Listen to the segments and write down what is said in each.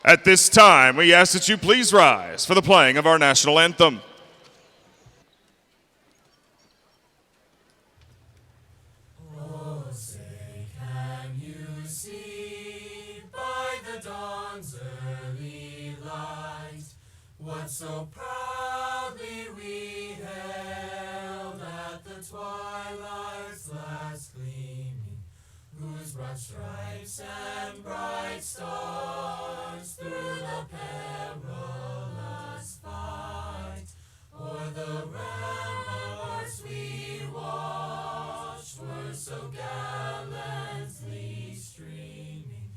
At this time, we ask that you please rise for the playing of our national anthem. Oh, say, can you see by the dawn's early light what so proudly we hailed at the twilight's last gleaming, whose broad stripes and bright stars through the perilous fight o'er the ramparts we watched were so gallantly streaming,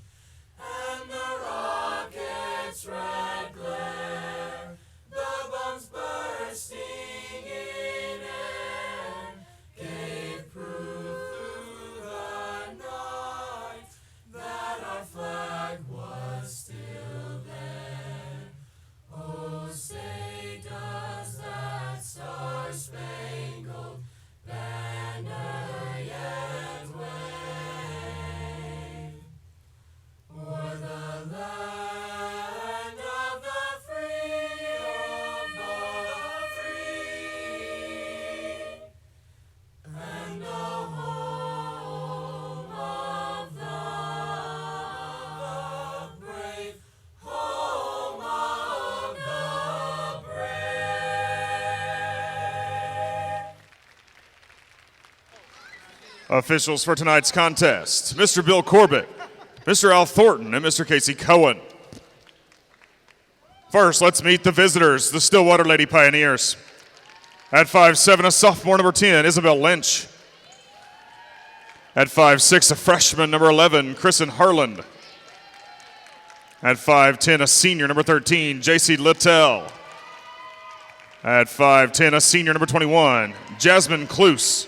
and the rocket's red glare, the bombs bursting in air, gave proof through the night that our flag was still there. Oh, say does that star-spangled banner yet wave o'er the land of the free, and the home of the brave, home of the brave. Officials for tonight's contest, Mr. Bill Corbett, Mr. Al Thornton, and Mr. Casey Cohen. First, let's meet the visitors, the Stillwater Lady Pioneers. At 5'7", a sophomore, number 10, Isabel Lynch. At 5'6", a freshman, number 11, Kristen Harland. At 5'10", a senior, number 13, JC Littell. At 5'10", a senior, number 21, Jasmine Kloos.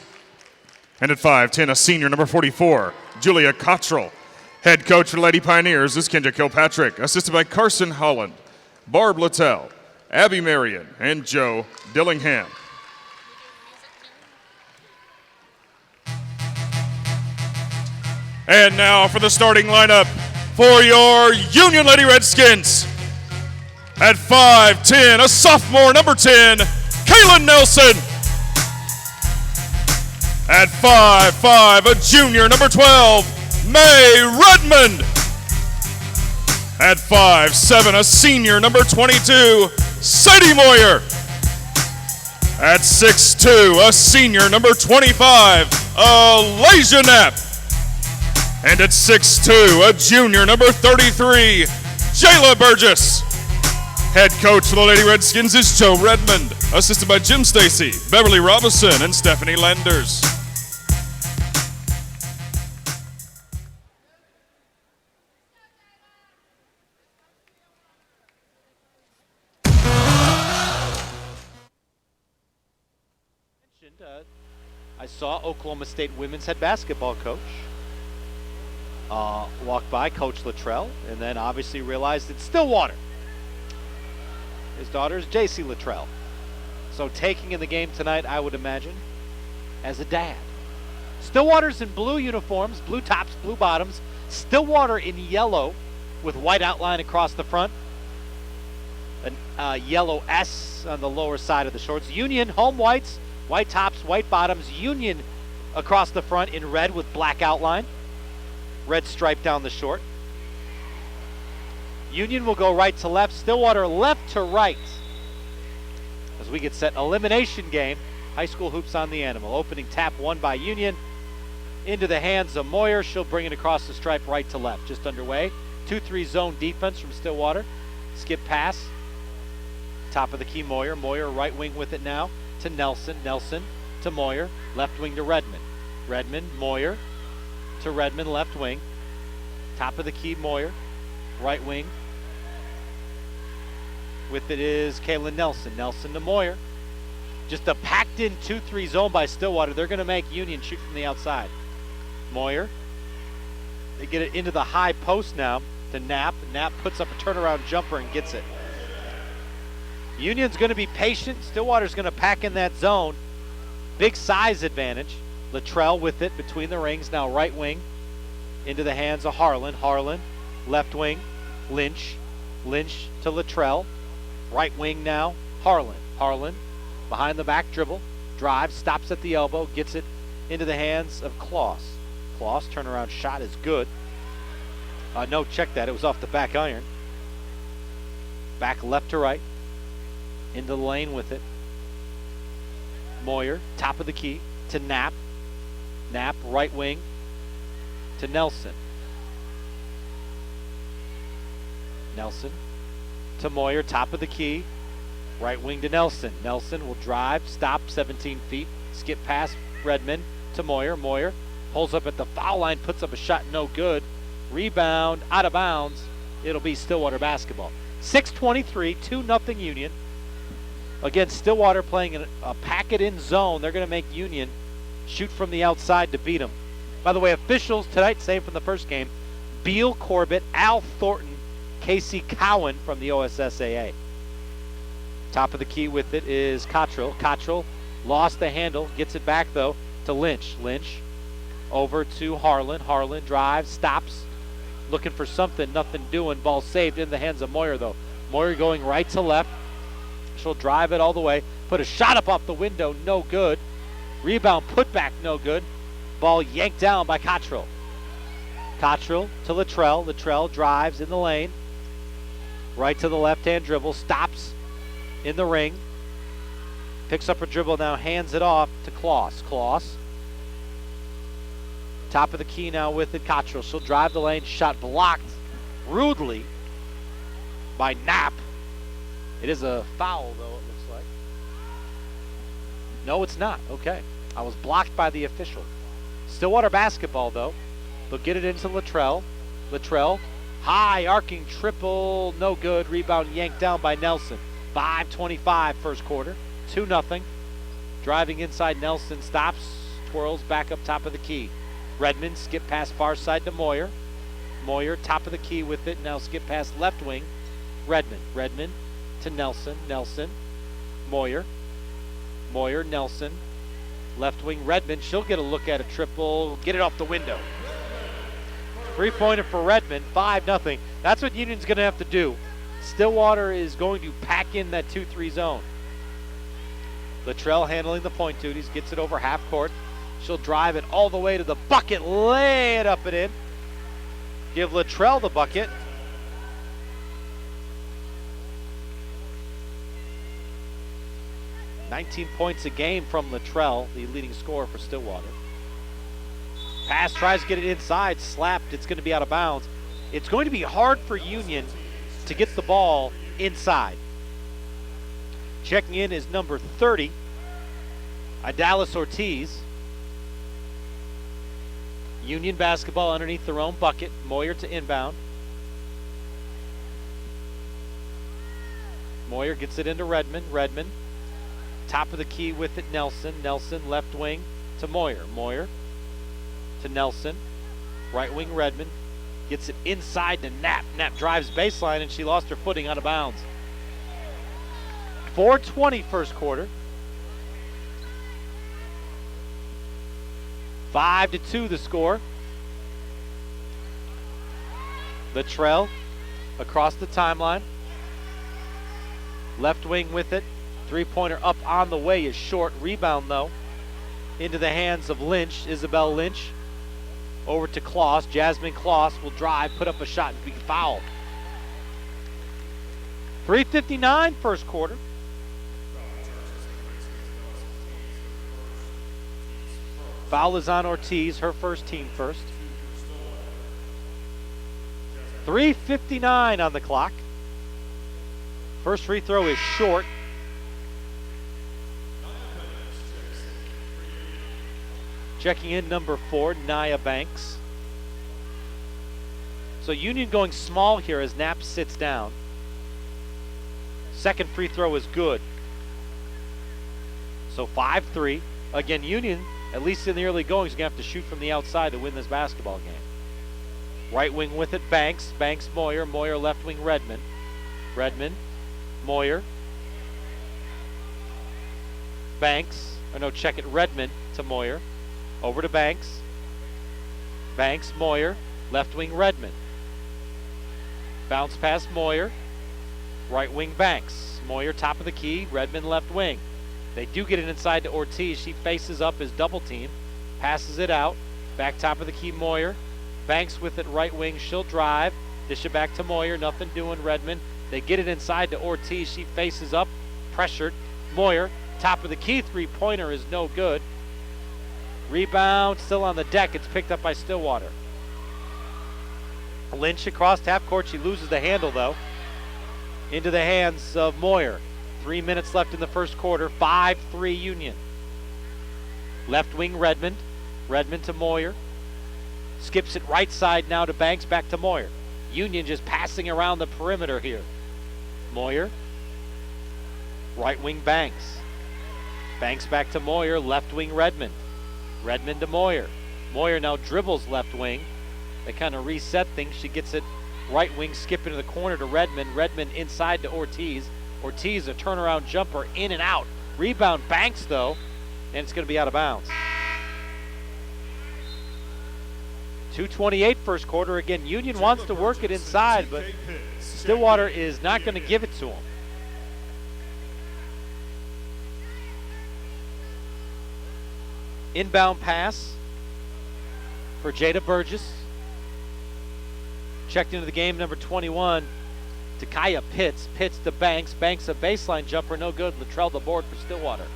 And at 5'10", a senior, number 44, Julia Cottrell. Head coach for the Lady Pioneers is Kendra Kilpatrick, assisted by Carson Holland, Barb Littell, Abby Marion, and Joe Dillingham. And now for the starting lineup for your Union Lady Redskins. At 5'10", a sophomore, number 10, Kaylin Nelson. At 5'5", a junior, number 12, May Redmond. At 5'7", a senior, number 22, Sadie Moyer. At 6'2", a senior, number 25, Alasia Knapp. And at 6'2", a junior, number 33, Jayla Burgess. Head coach for the Lady Redskins is Joe Redmond, assisted by Jim Stacy, Beverly Robinson, and Stephanie Lenders. I saw Oklahoma State women's head basketball coach walk by, Coach Luttrell, and then obviously realized it's Stillwater. His daughter is JC Luttrell. So taking in the game tonight, I would imagine, as a dad. Stillwater's in blue uniforms, blue tops, blue bottoms. Stillwater in yellow with white outline across the front. A yellow S on the lower side of the shorts. Union, home whites, white tops, white bottoms. Union across the front in red with black outline. Red stripe down the short. Union will go right to left. Stillwater left to right. As we get set, elimination game. High school hoops on the animal. Opening tap won by Union. Into the hands of Moyer. She'll bring it across the stripe right to left. Just underway. 2-3 zone defense from Stillwater. Skip pass. Top of the key, Moyer. Moyer right wing with it now to Nelson. Nelson to Moyer. Left wing to Redmond. Redmond, Moyer to Redmond, left wing. Top of the key, Moyer. Right wing. With it is Kaylin Nelson. Nelson to Moyer. Just a packed-in 2-3 zone by Stillwater. They're going to make Union shoot from the outside. Moyer. They get it into the high post now to Knapp. Knapp puts up a turnaround jumper and gets it. Union's going to be patient. Stillwater's going to pack in that zone. Big size advantage. Luttrell with it between the rings. Now right wing into the hands of Harlan. Harlan, left wing, Lynch. Lynch to Luttrell. Right wing now, Harlan. Harlan behind the back dribble. Drives, stops at the elbow, gets it into the hands of Kloss. Kloss, turnaround shot is good. No, check that. It was off the back iron. Back left to right. Into the lane with it. Moyer, top of the key to Knapp. Knapp, right wing to Nelson. Nelson to Moyer, top of the key. Right wing to Nelson. Nelson will drive, stop 17 feet, skip past Redmond to Moyer. Moyer pulls up at the foul line, puts up a shot, no good. Rebound, out of bounds. It'll be Stillwater basketball. 6:23, 2-0 Union. Again, Stillwater playing a pack-it-in zone. They're going to make Union shoot from the outside to beat them. By the way, officials tonight, same from the first game, Beal Corbett, Al Thornton, Casey Cowan from the OSSAA. Top of the key with it is Cottrell. Cottrell lost the handle, gets it back though to Lynch. Lynch over to Harlan. Harlan drives, stops, looking for something, nothing doing. Ball saved in the hands of Moyer though. Moyer going right to left. She'll drive it all the way. Put a shot up off the window, no good. Rebound, put back, no good. Ball yanked down by Cottrell. Cottrell to Luttrell. Luttrell drives in the lane. Right to the left-hand dribble, stops in the ring. Picks up a dribble now, hands it off to Kloss. Kloss. Top of the key now with it, Cottrell. She'll drive the lane, shot blocked rudely by Knapp. It is a foul, though, it looks like. No, it's not. Okay. I was blocked by the official. Stillwater basketball, though. They'll get it into Luttrell. Luttrell, high arcing triple, no good. Rebound yanked down by Nelson. 5:25 first quarter, 2-0. Driving inside, Nelson stops, twirls back up top of the key. Redmond skip past far side to Moyer. Moyer top of the key with it, now skip past left wing. Redmond. Redmond to Nelson. Nelson. Moyer. Moyer, Nelson. Left wing, Redmond. She'll get a look at a triple, get it off the window. 3-pointer for Redmond, 5-0. That's what Union's going to have to do. Stillwater is going to pack in that 2-3 zone. Luttrell handling the point duties, gets it over half court. She'll drive it all the way to the bucket, lay it up and in. Give Luttrell the bucket. $19 points a game from Luttrell, the leading scorer for Stillwater. Pass, tries to get it inside, slapped, it's going to be out of bounds. It's going to be hard for Union to get the ball inside. Checking in is number 30, Idalis Ortiz. Union basketball underneath their own bucket. Moyer to inbound. Moyer gets it into Redmond. Redmond, top of the key with it, Nelson. Nelson, left wing to Moyer. Moyer to Nelson. Right wing, Redmond. Gets it inside to Knapp. Knapp drives baseline, and she lost her footing out of bounds. 4:20 first quarter. 5-2 the score. Luttrell across the timeline. Left wing with it. 3-pointer up on the way is short. Rebound, though, into the hands of Lynch. Isabel Lynch over to Kloss. Jasmine Kloss will drive, put up a shot, and be fouled. 3:59 first quarter. Foul is on Ortiz, her first, team first. 3:59 on the clock. First free throw is short. Checking in number 4, Nia Banks. So Union going small here as Knapp sits down. Second free throw is good. So 5-3. Again, Union, at least in the early going, is going to have to shoot from the outside to win this basketball game. Right wing with it, Banks. Banks, Moyer. Moyer, left wing, Redmond. Redmond, Moyer. Banks. Or no, check it. Redmond to Moyer. Over to Banks. Banks, Moyer. Left wing, Redmond. Bounce past Moyer. Right wing Banks. Moyer top of the key, Redmond left wing. They do get it inside to Ortiz. She faces up his double team, passes it out. Back top of the key, Moyer. Banks with it right wing, she'll drive. Dish it back to Moyer, nothing doing Redmond. They get it inside to Ortiz. She faces up, pressured. Moyer, top of the key, three-pointer is no good. Rebound still on the deck. It's picked up by Stillwater. Lynch across half court. She loses the handle, though. Into the hands of Moyer. 3 minutes left in the first quarter. 5-3 Union. Left wing Redmond. Redmond to Moyer. Skips it right side now to Banks. Back to Moyer. Union just passing around the perimeter here. Moyer. Right wing Banks. Banks back to Moyer. Left wing Redmond. Redmond to Moyer. Moyer now dribbles left wing. They kind of reset things. She gets it right wing, skipping to the corner to Redmond. Redmond inside to Ortiz. Ortiz, a turnaround jumper, in and out. Rebound Banks, though, and it's going to be out of bounds. 2:28 first quarter. Again, Union wants to work it inside, but Stillwater is not going to give it to them. Inbound pass for Jada Burgess. Checked into the game, number 21, Takaya Pitts. Pitts to Banks. Banks a baseline jumper, no good. Latrell the board for Stillwater.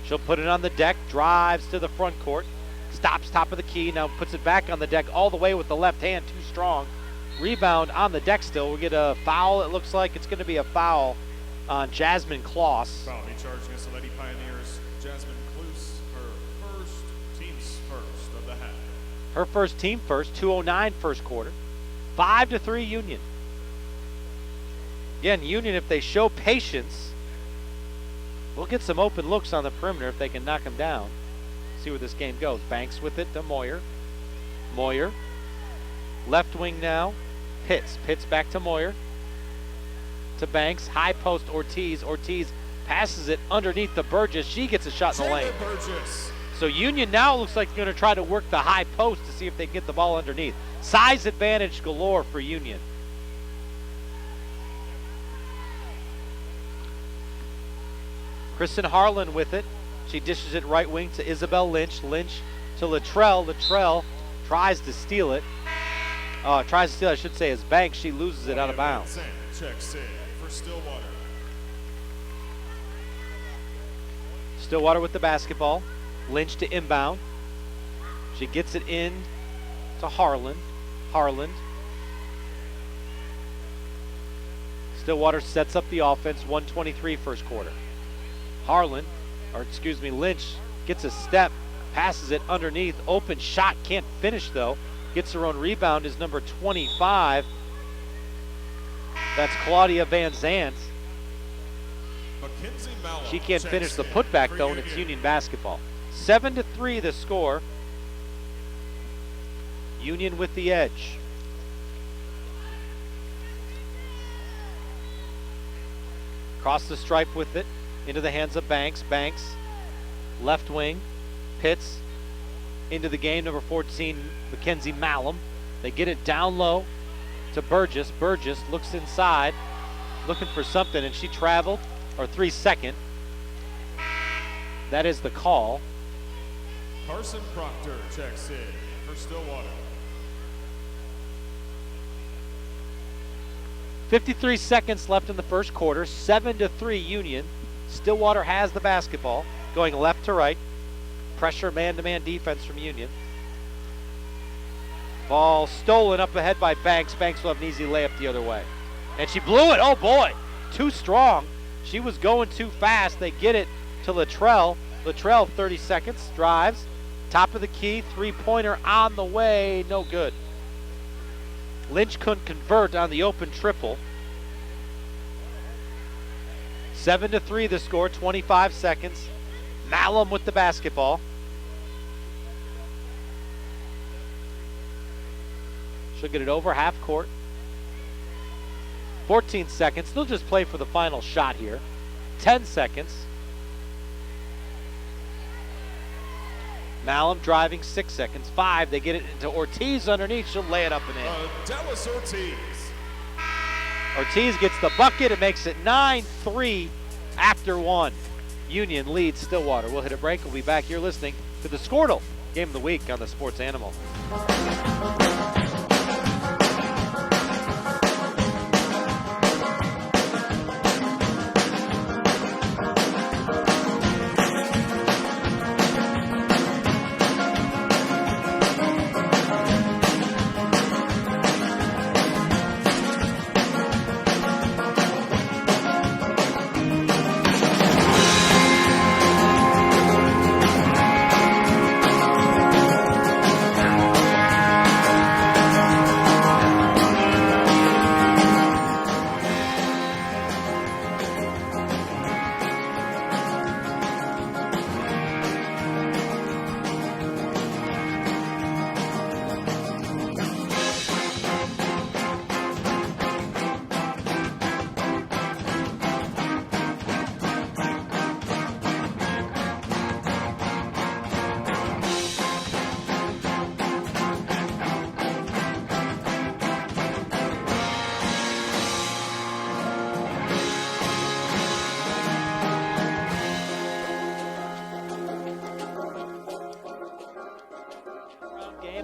She'll put it on the deck, drives to the front court, stops top of the key, now puts it back on the deck all the way with the left hand, too strong. Rebound on the deck still. We'll get a foul. It looks like it's going to be a foul on Jasmine Kloss. Foul be charged against the Lady Pioneers. Jasmine Kloos, her first, team's first of the half. Her first team first, 2:09 first quarter. 5-3 Union. Again, Union, if they show patience, we'll get some open looks on the perimeter if they can knock them down. See where this game goes. Banks with it to Moyer. Moyer. Left wing now. Pitts. Pitts back to Moyer. To Banks. High post Ortiz. Ortiz passes it underneath the Burgess. She gets a shot in the lane. Burgess. So Union now looks like they're going to try to work the high post to see if they can get the ball underneath. Size advantage galore for Union. Kristen Harlan with it. She dishes it right wing to Isabel Lynch. Lynch to Latrell. Latrell tries to steal it. I should say, as Banks. She loses it out of bounds. Checks in for Stillwater. Stillwater with the basketball. Lynch to inbound. She gets it in to Harlan. Harland. Stillwater sets up the offense. 1:23 first quarter. Lynch gets a step, passes it underneath. Open shot, can't finish though. Gets her own rebound is number 25. That's Claudia Van Zant. She can't finish the putback though, and it's Union basketball. 7-3 the score. Union with the edge. Across the stripe with it, into the hands of Banks. Banks, left wing. Pitts into the game, number 14, Mackenzie Malum. They get it down low to Burgess. Burgess looks inside, looking for something, and she traveled, or 3-second. That is the call. Carson Proctor checks in for Stillwater. 53 seconds left in the first quarter. 7-3 Union. Stillwater has the basketball, going left to right. Pressure man-to-man defense from Union. Ball stolen up ahead by Banks. Banks will have an easy layup the other way. And she blew it. Oh boy, too strong. She was going too fast. They get it to Latrell. Latrell, 30 seconds, drives. Top of the key, three-pointer on the way, no good. Lynch couldn't convert on the open triple. 7-3 the score, 25 seconds. Malum with the basketball. She'll get it over half court. 14 seconds. They'll just play for the final shot here. 10 seconds. Malum driving, 6 seconds. 5. They get it into Ortiz underneath. She'll lay it up and in. Dallas Ortiz. Ortiz gets the bucket. It makes it 9-3 after one. Union leads Stillwater. We'll hit a break. We'll be back here listening to the Squirtle Game of the Week on the Sports Animal.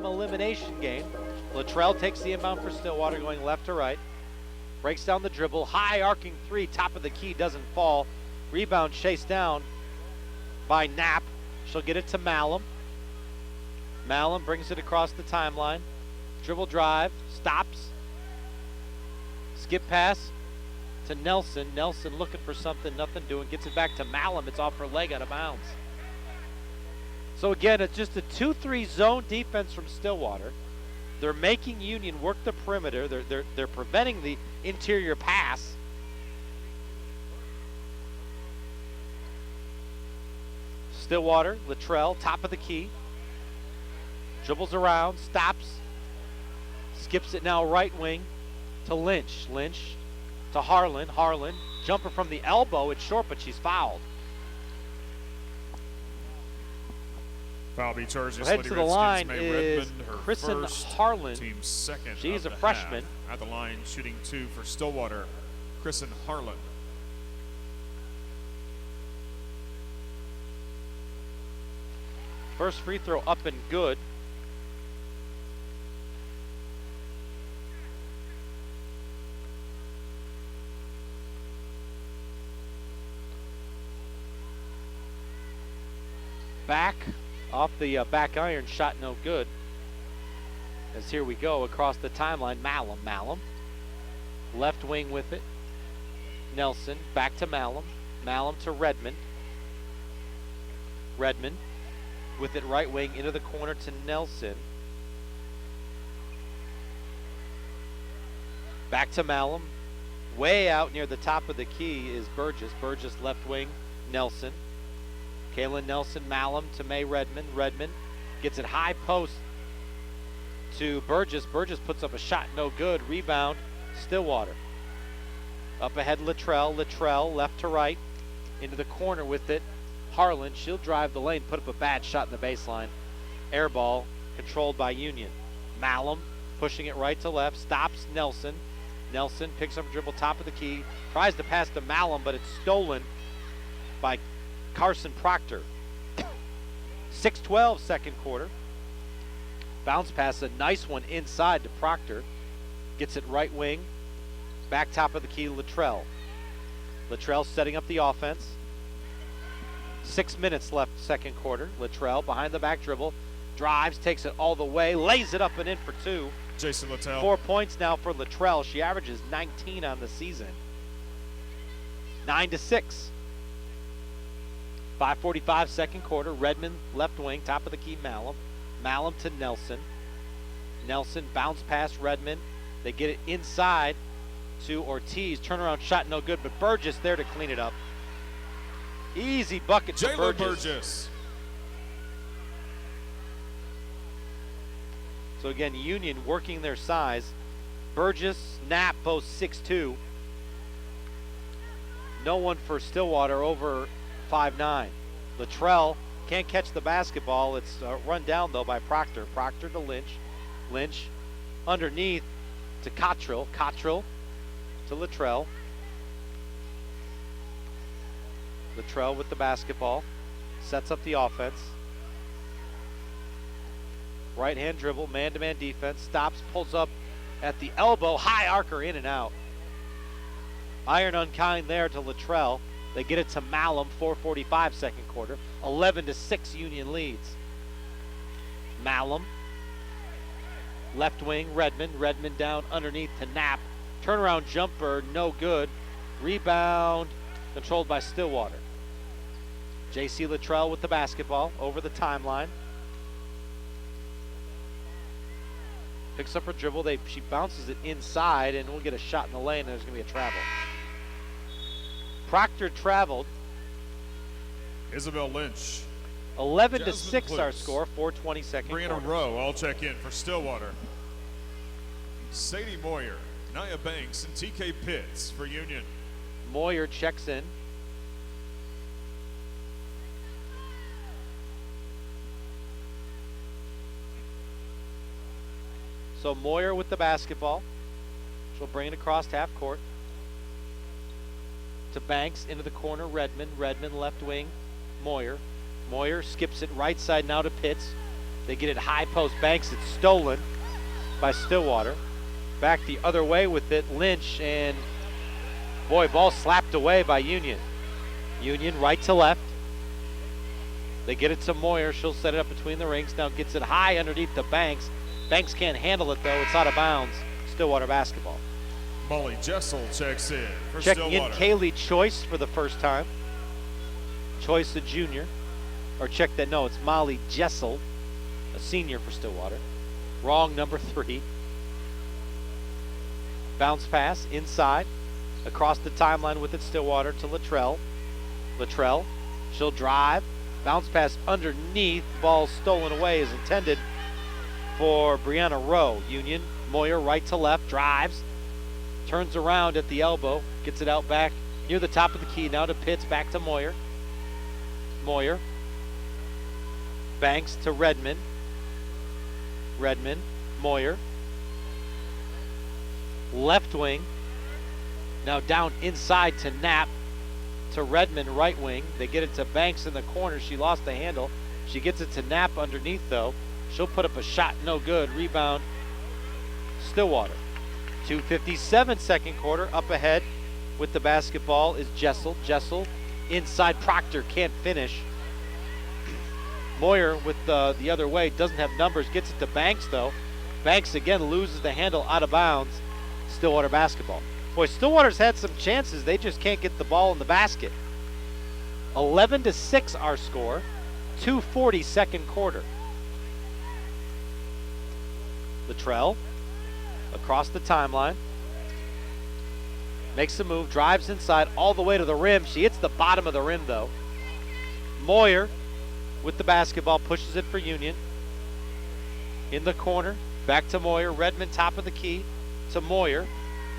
Elimination game. Luttrell takes the inbound for Stillwater, going left to right. Breaks down the dribble. High arcing three, top of the key, doesn't fall. Rebound chased down by Knapp. She'll get it to Malum. Malum brings it across the timeline. Dribble drive, stops. Skip pass to Nelson. Nelson looking for something, nothing doing. Gets it back to Malum. It's off her leg, out of bounds. So again, it's just a 2-3 zone defense from Stillwater. They're making Union work the perimeter. They're preventing the interior pass. Stillwater, Luttrell, top of the key. Dribbles around, stops. Skips it now right wing to Lynch. Lynch to Harlan. Harlan, jumper from the elbow. It's short, but she's fouled. Foul be charged. So head to the line is Redmond, her Kristen first, Harlan. Team second. She's of a the freshman. half. At the line, shooting 2 for Stillwater, Kristen Harlan. First free throw up and good. Back off the back iron, shot no good. As here we go across the timeline, Malum. Left wing with it. Nelson, back to Malum. Malum to Redmond. Redmond with it right wing into the corner to Nelson. Back to Malum. Way out near the top of the key is Burgess. Burgess left wing, Nelson. Kaylin Nelson, Malum to May Redmond. Redmond gets it high post to Burgess. Burgess puts up a shot, no good. Rebound, Stillwater. Up ahead, Luttrell. Luttrell left to right into the corner with it. Harlan, she'll drive the lane, put up a bad shot in the baseline. Air ball controlled by Union. Malum pushing it right to left, stops Nelson. Nelson picks up a dribble top of the key, tries to pass to Malum, but it's stolen by Carson Proctor. 6:12 second quarter. Bounce pass, a nice one inside to Proctor. Gets it right wing. Back top of the key, Luttrell. Luttrell setting up the offense. 6 minutes left second quarter. Luttrell behind the back dribble. Drives, takes it all the way, lays it up and in for 2. Jason Luttrell. 4 points now for Luttrell. She averages 19 on the season. 9-6. 5:45 second quarter. Redmond left wing, top of the key, Malum. Malum to Nelson. Nelson bounce past Redmond. They get it inside to Ortiz. Turnaround shot no good, but Burgess there to clean it up. Easy bucket to Jayla Burgess. Burgess. So again, Union working their size. Burgess, Knapp, both 6'2". No one for Stillwater over 5'9". Luttrell can't catch the basketball. It's run down, though, by Proctor. Proctor to Lynch. Lynch underneath to Cottrell. Cottrell to to Luttrell. Luttrell with the basketball. Sets up the offense. Right hand dribble, man-to-man defense. Stops, pulls up at the elbow. High arcer in and out. Iron unkind there to Luttrell. They get it to Malum, 4:45 second quarter. 11-6 Union leads. Malum. Left wing, Redmond. Redmond down underneath to Knapp. Turnaround jumper, no good. Rebound controlled by Stillwater. J.C. Luttrell with the basketball over the timeline. Picks up her dribble. She bounces it inside, and we'll get a shot in the lane, and there's going to be a travel. Proctor traveled. Isabel Lynch. 11-6 our Clues. score, 4:20 second Brianna quarter. Rowe, all check in for Stillwater. Sadie Moyer, Nia Banks, and TK Pitts for Union. Moyer checks in. So Moyer with the basketball. She'll bring it across half court. To Banks, into the corner, Redmond. Redmond left wing, Moyer. Moyer skips it right side now to Pitts. They get it high post. Banks, it's stolen by Stillwater. Back the other way with it, Lynch, and boy, ball slapped away by Union. Union right to left. They get it to Moyer. She'll set it up between the rings. Now gets it high underneath the Banks. Banks can't handle it though. It's out of bounds. Stillwater basketball. Molly Jessel checks in for Checking in Stillwater. Kaylee Choice for the first time. Choice, a junior. Or check that, no, it's Molly Jessel, a senior for Stillwater. Wrong, number 3. Bounce pass inside. Across the timeline with it, Stillwater to Luttrell. Luttrell, she'll drive. Bounce pass underneath. Ball stolen away as intended for Brianna Rowe. Union, Moyer right to left, drives. Turns around at the elbow, gets it out back near the top of the key. Now to Pitts, back to Moyer. Moyer. Banks to Redmond. Redmond, Moyer. Left wing. Now down inside to Knapp. To Redmond, right wing. They get it to Banks in the corner. She lost the handle. She gets it to Knapp underneath though. She'll put up a shot, no good. Rebound, Stillwater. 2:57 second quarter. Up ahead with the basketball is Jessel. Jessel inside. Proctor can't finish. Moyer with the other way, doesn't have numbers, gets it to Banks though. Banks again loses the handle, out of bounds. Stillwater basketball. Boy, Stillwater's had some chances. They just can't get the ball in the basket. 11-6 our score. 2:40 second quarter. Luttrell across the timeline. Makes the move, drives inside all the way to the rim. She hits the bottom of the rim though. Moyer with the basketball, pushes it for Union. In the corner, back to Moyer. Redmond top of the key to Moyer.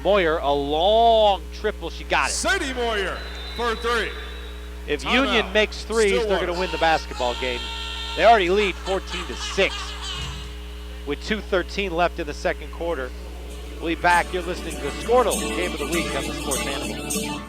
Moyer, a long triple, she got it. Sadie Moyer for 3. If Timeout. Union makes threes, they're Stillwater. going to win the basketball game. They already lead 14-6 with 2:13 left in the second quarter. We'll be back. You're listening to Squirtle, Game of the Week on the Sports Animal.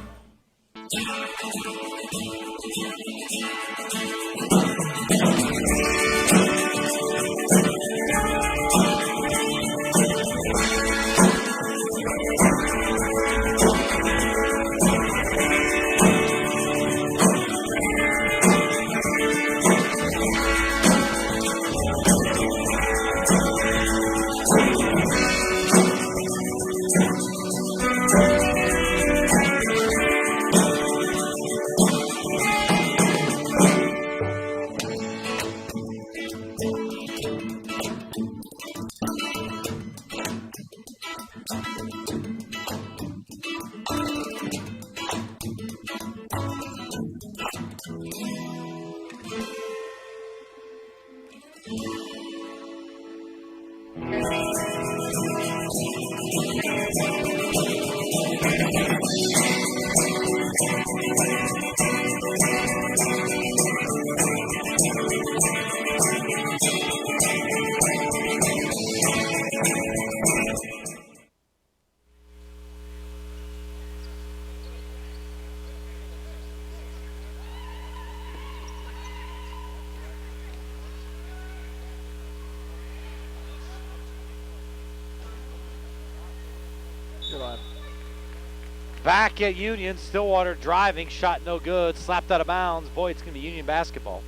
Back at Union, Stillwater driving, shot no good, slapped out of bounds. Boy, it's going to be Union basketball.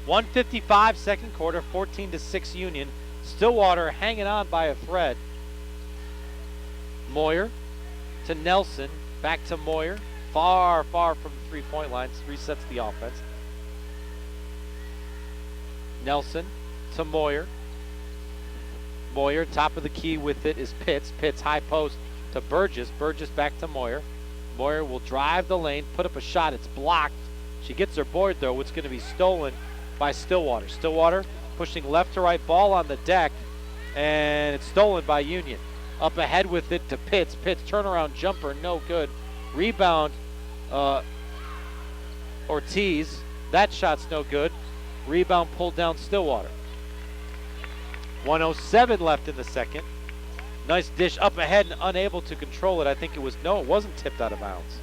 1:55 second quarter, 14-6 Union. Stillwater hanging on by a thread. Moyer to Nelson, back to Moyer. Far from the three-point line, resets the offense. Nelson to Moyer. Moyer, top of the key with it is Pitts. Pitts, high post to Burgess. Burgess back to Moyer. Moyer will drive the lane, put up a shot. It's blocked. She gets her board, though. It's going to be stolen by Stillwater. Stillwater pushing left to right, ball on the deck, and it's stolen by Union. Up ahead with it to Pitts. Pitts, turnaround jumper, no good. Rebound, Ortiz. That shot's no good. Rebound pulled down Stillwater. 1:07 left in the second. Nice dish up ahead and unable to control it. I think it wasn't tipped out of bounds.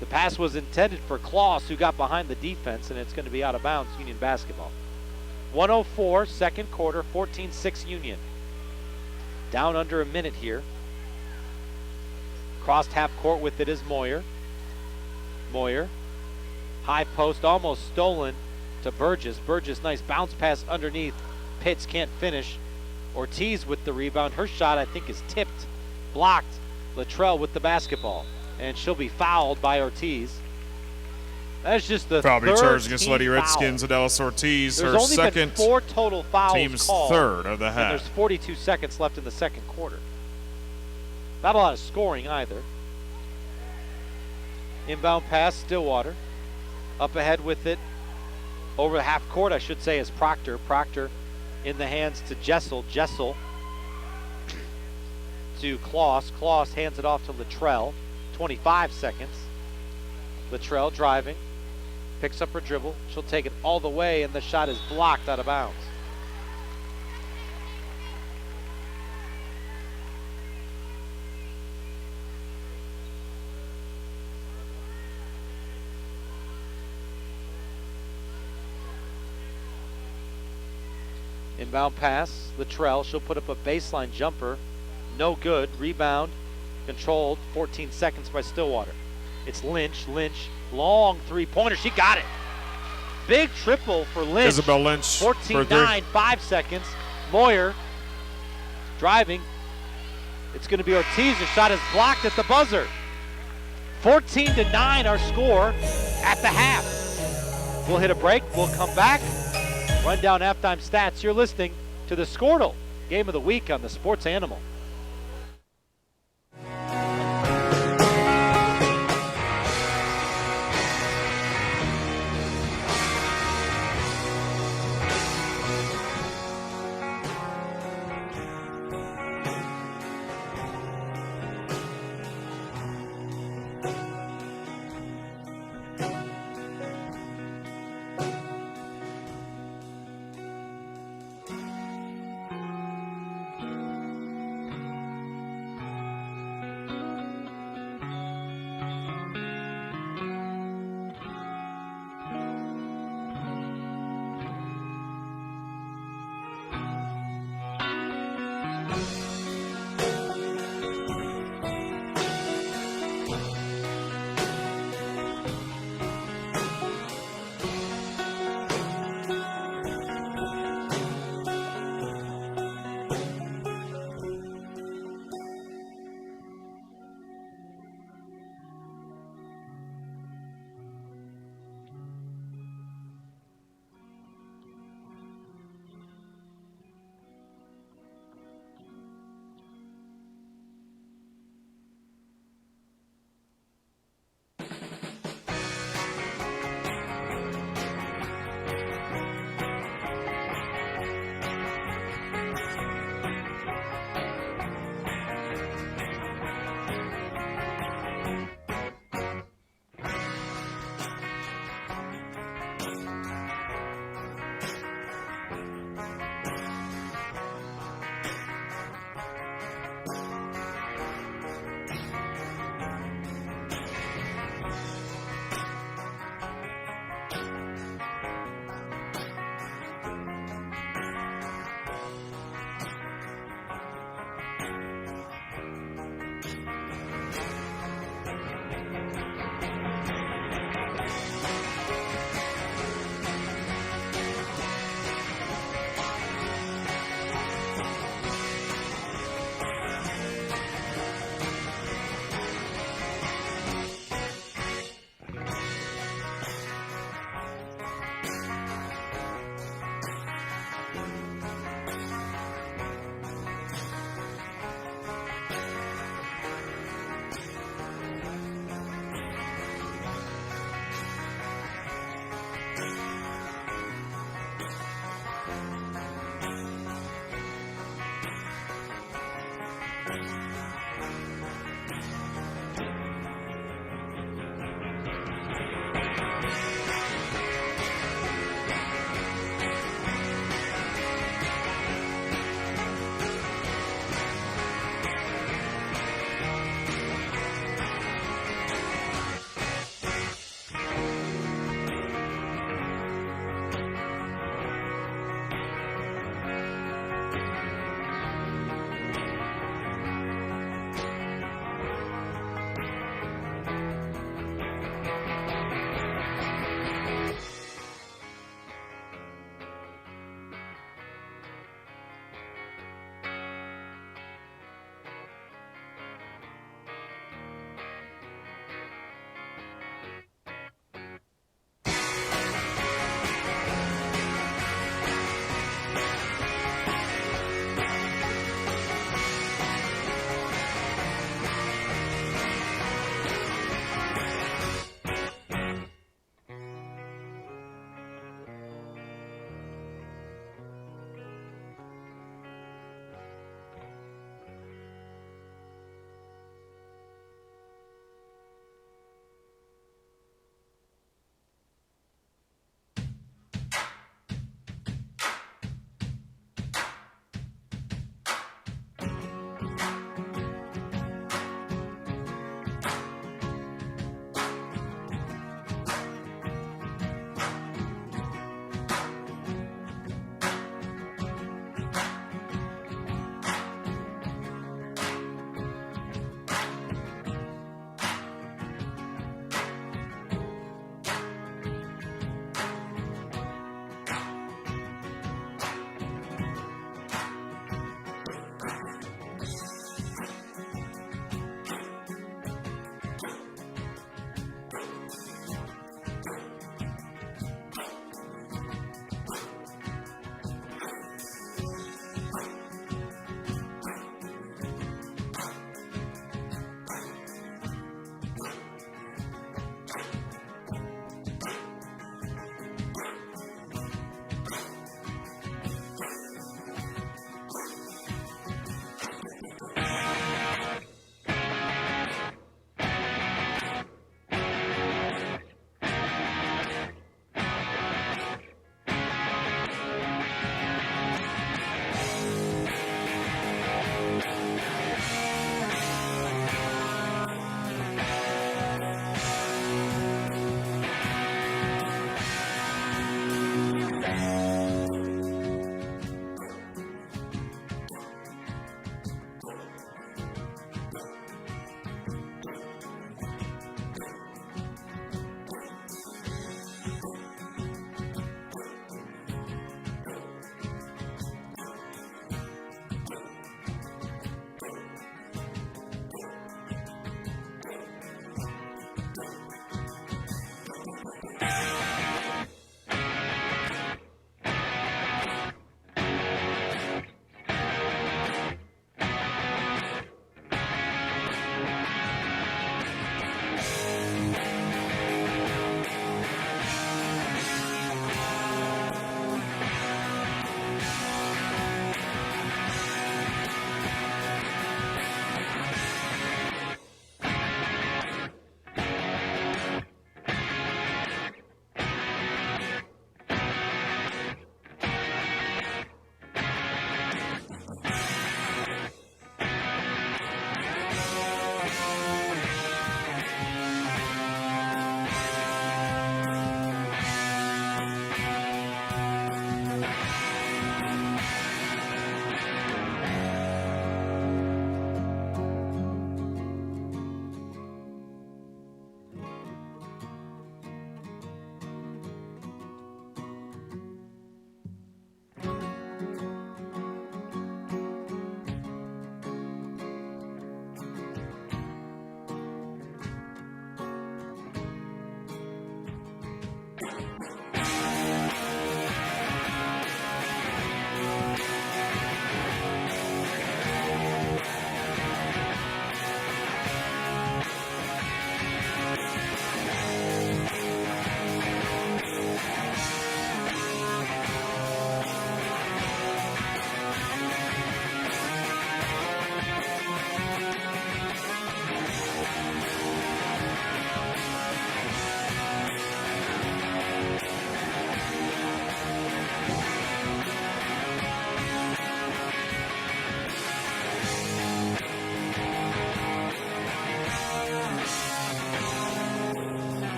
The pass was intended for Kloss, who got behind the defense, and it's going to be out of bounds, Union basketball. 1:04 second quarter, 14-6 Union. Down under a minute here. Crossed half court with it is Moyer. Moyer, high post, almost stolen to Burgess. Burgess, nice bounce pass underneath. Pitts can't finish. Ortiz with the rebound. Her shot, I think, is tipped, blocked. Luttrell with the basketball, and she'll be fouled by Ortiz. That's just the Foul third charged against team Lady foul. Redskins. Adelis Ortiz, There's her only been second, 4 total fouls team's called, third of the and there's half. 42 seconds left in the second quarter. Not a lot of scoring either. Inbound pass, Stillwater. Up ahead with it. Over the half court, I should say, is Proctor. Proctor in the hands to Jessel. Jessel to Kloss. Kloss hands it off to Luttrell. 25 seconds. Luttrell driving. Picks up her dribble. She'll take it all the way, and the shot is blocked out of bounds. Inbound pass, Luttrell. She'll put up a baseline jumper. No good. Rebound controlled. 14 seconds by Stillwater. It's Lynch. Lynch, long three-pointer. She got it. Big triple for Lynch. Isabel Lynch. 14-9, 5 seconds. Moyer driving. It's going to be Ortiz. The shot is blocked at the buzzer. 14-9 our score at the half. We'll hit a break. We'll come back. Run down halftime stats. You're listening to the Squirtle Game of the Week on the Sports Animal.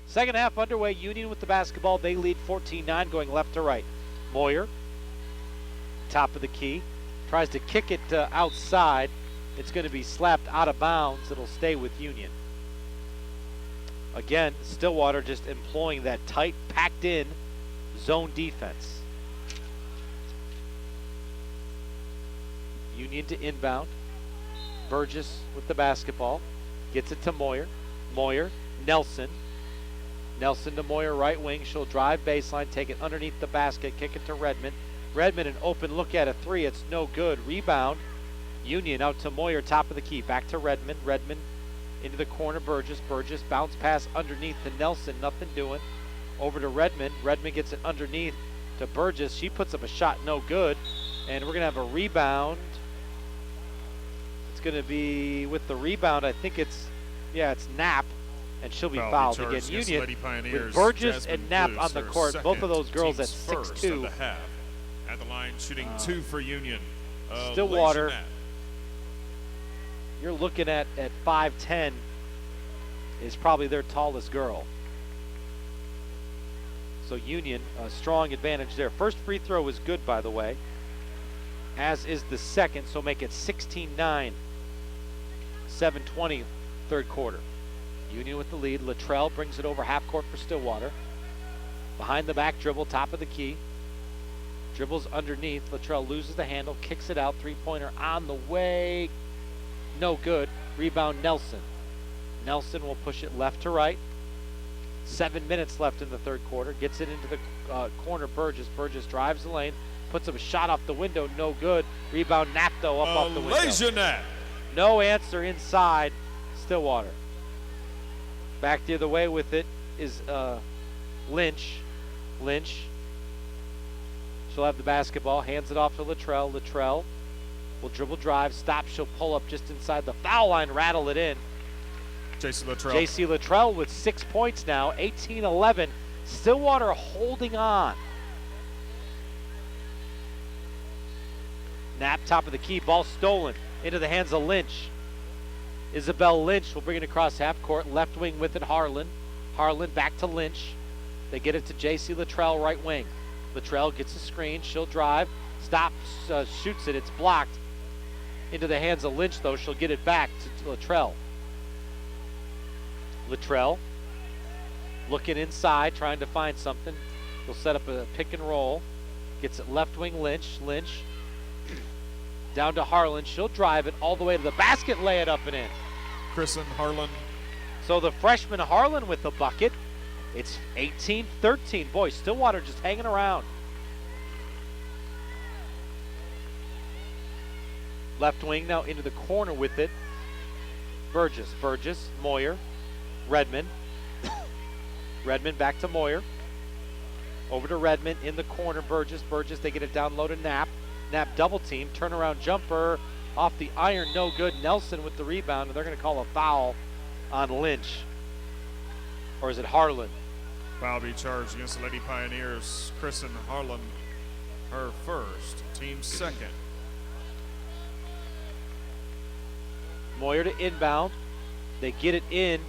Second half underway. Union with the basketball. They lead 14-9 going left to right. Moyer, top of the key, tries to kick it outside. It's going to be slapped out of bounds. It'll stay with Union. Again, Stillwater just employing that tight, packed-in zone defense. Union to inbound. Burgess with the basketball. Gets it to Moyer. Moyer, Nelson. Nelson to Moyer, right wing. She'll drive baseline, take it underneath the basket, kick it to Redmond. Redmond, an open look at a three. It's no good. Rebound. Union out to Moyer, top of the key. Back to Redmond. Redmond into the corner. Burgess. Burgess bounce pass underneath to Nelson. Nothing doing. Over to Redmond. Redmond gets it underneath to Burgess. She puts up a shot. No good. And we're going to have a rebound. It's going to be with the rebound. I think it's Knapp. And she'll be fouled again. Union with Burgess and Knapp on the court. Both of those girls at 6'2". At the line, shooting 2 for Union. Stillwater, you're looking at 5'10", is probably their tallest girl. So Union, a strong advantage there. First free throw is good, by the way, as is the second, so make it 16-9, 7:20, third quarter. Union with the lead. Luttrell brings it over half court for Stillwater. Behind the back dribble, top of the key. Dribbles underneath. Luttrell loses the handle, kicks it out. Three-pointer on the way. No good. Rebound Nelson. Nelson will push it left to right. 7 minutes left in the third quarter. Gets it into the corner. Burgess. Burgess drives the lane. Puts up a shot off the window. No good. Rebound Knapp, though, up off the window. Knapp. No answer inside Stillwater. Back the other way with it is Lynch. Lynch. She'll have the basketball. Hands it off to Luttrell. Luttrell will dribble drive. Stop. She'll pull up just inside the foul line. Rattle it in. J.C. Luttrell with 6 points now. 18-11. Stillwater holding on. Knapp, top of the key. Ball stolen into the hands of Lynch. Isabel Lynch will bring it across half court. Left wing with it, Harlan. Harlan back to Lynch. They get it to J.C. Luttrell, right wing. Luttrell gets a screen. She'll drive. Stops, shoots it. It's blocked. Into the hands of Lynch, though. She'll get it back to Luttrell. Luttrell looking inside, trying to find something. He'll set up a pick and roll. Gets it left wing, Lynch. Lynch down to Harlan. She'll drive it all the way to the basket, lay it up and in. Kristen Harlan. So the freshman Harlan with the bucket. It's 18-13. Boy, Stillwater just hanging around. Left wing now into the corner with it. Burgess. Burgess. Moyer. Redmond. Redmond back to Moyer. Over to Redmond in the corner. Burgess. Burgess. They get it down low to Knapp. Knapp double team. Turnaround jumper off the iron. No good. Nelson with the rebound. And they're going to call a foul on Lynch. Or is it Harlan? Foul be charged against the Lady Pioneers. Kristen Harlan, her first, team second. Moyer to inbound. They get it in.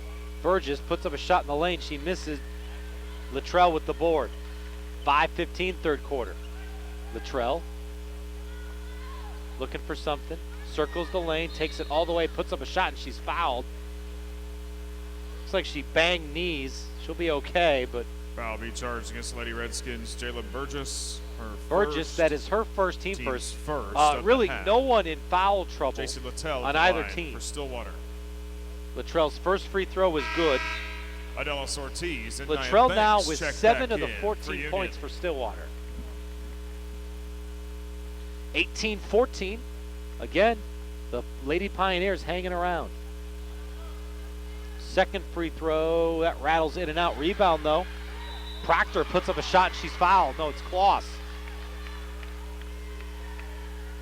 Burgess puts up a shot in the lane. She misses. Luttrell with the board. 5:15 third quarter. Luttrell looking for something. Circles the lane. Takes it all the way. Puts up a shot and she's fouled. Looks like she banged knees. She'll be okay, but foul be charged against the Lady Redskins. Jalen Burgess, her Burgess, first, that is her first team first. Really, no one in foul trouble J.C. Littell on either team. For Stillwater. Luttrell's first free throw was good. Adelis Ortiz and Luttrell Nia now Banks with check 7 back of the in 14 points for Stillwater. 18-14. Again, the Lady Pioneers hanging around. Second free throw, that rattles in and out. Rebound, though. Proctor puts up a shot and she's fouled. No, it's Kloss.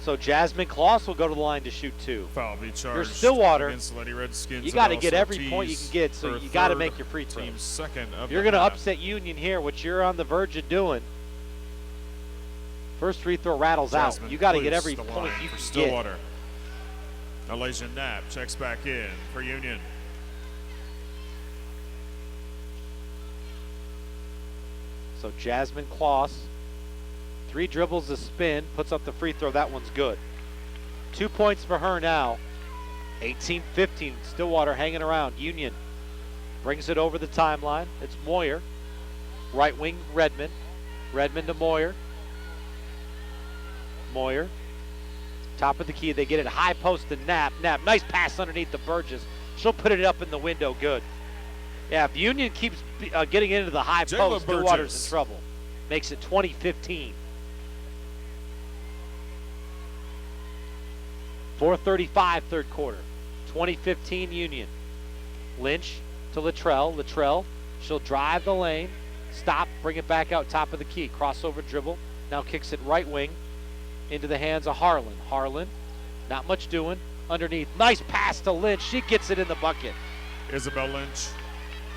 So Jasmine Kloss will go to the line to shoot 2. Foul be charged. You're Stillwater. Against the Lady Redskins. You got to get Adelis every Ortiz, point you can get, so you got to make your free throws. Team second of You're the going to half. upset Union here, which you're on the verge of doing. First free throw rattles Jasmine out. You got to get Cluse every the point line you for can Stillwater. Alasia Knapp checks back in for Union. So Jasmine Kloss, 3 dribbles, a spin, puts up the free throw. That one's good. 2 points for her now. 18-15, Stillwater hanging around. Union brings it over the timeline. It's Moyer. Right wing, Redmond. Redmond to Moyer. Moyer. Top of the key. They get it high post to Knapp. Knapp, nice pass underneath the Burgess. She'll put it up in the window. Good. Yeah, if Union keeps getting into the high post, Stillwater's in trouble. Makes it 20-15. 4:35 third quarter. 20-15 Union. Lynch to Luttrell. Luttrell, she'll drive the lane. Stop, bring it back out top of the key. Crossover dribble. Now kicks it right wing into the hands of Harlan. Harlan, not much doing. Underneath, nice pass to Lynch. She gets it in the bucket. Isabel Lynch.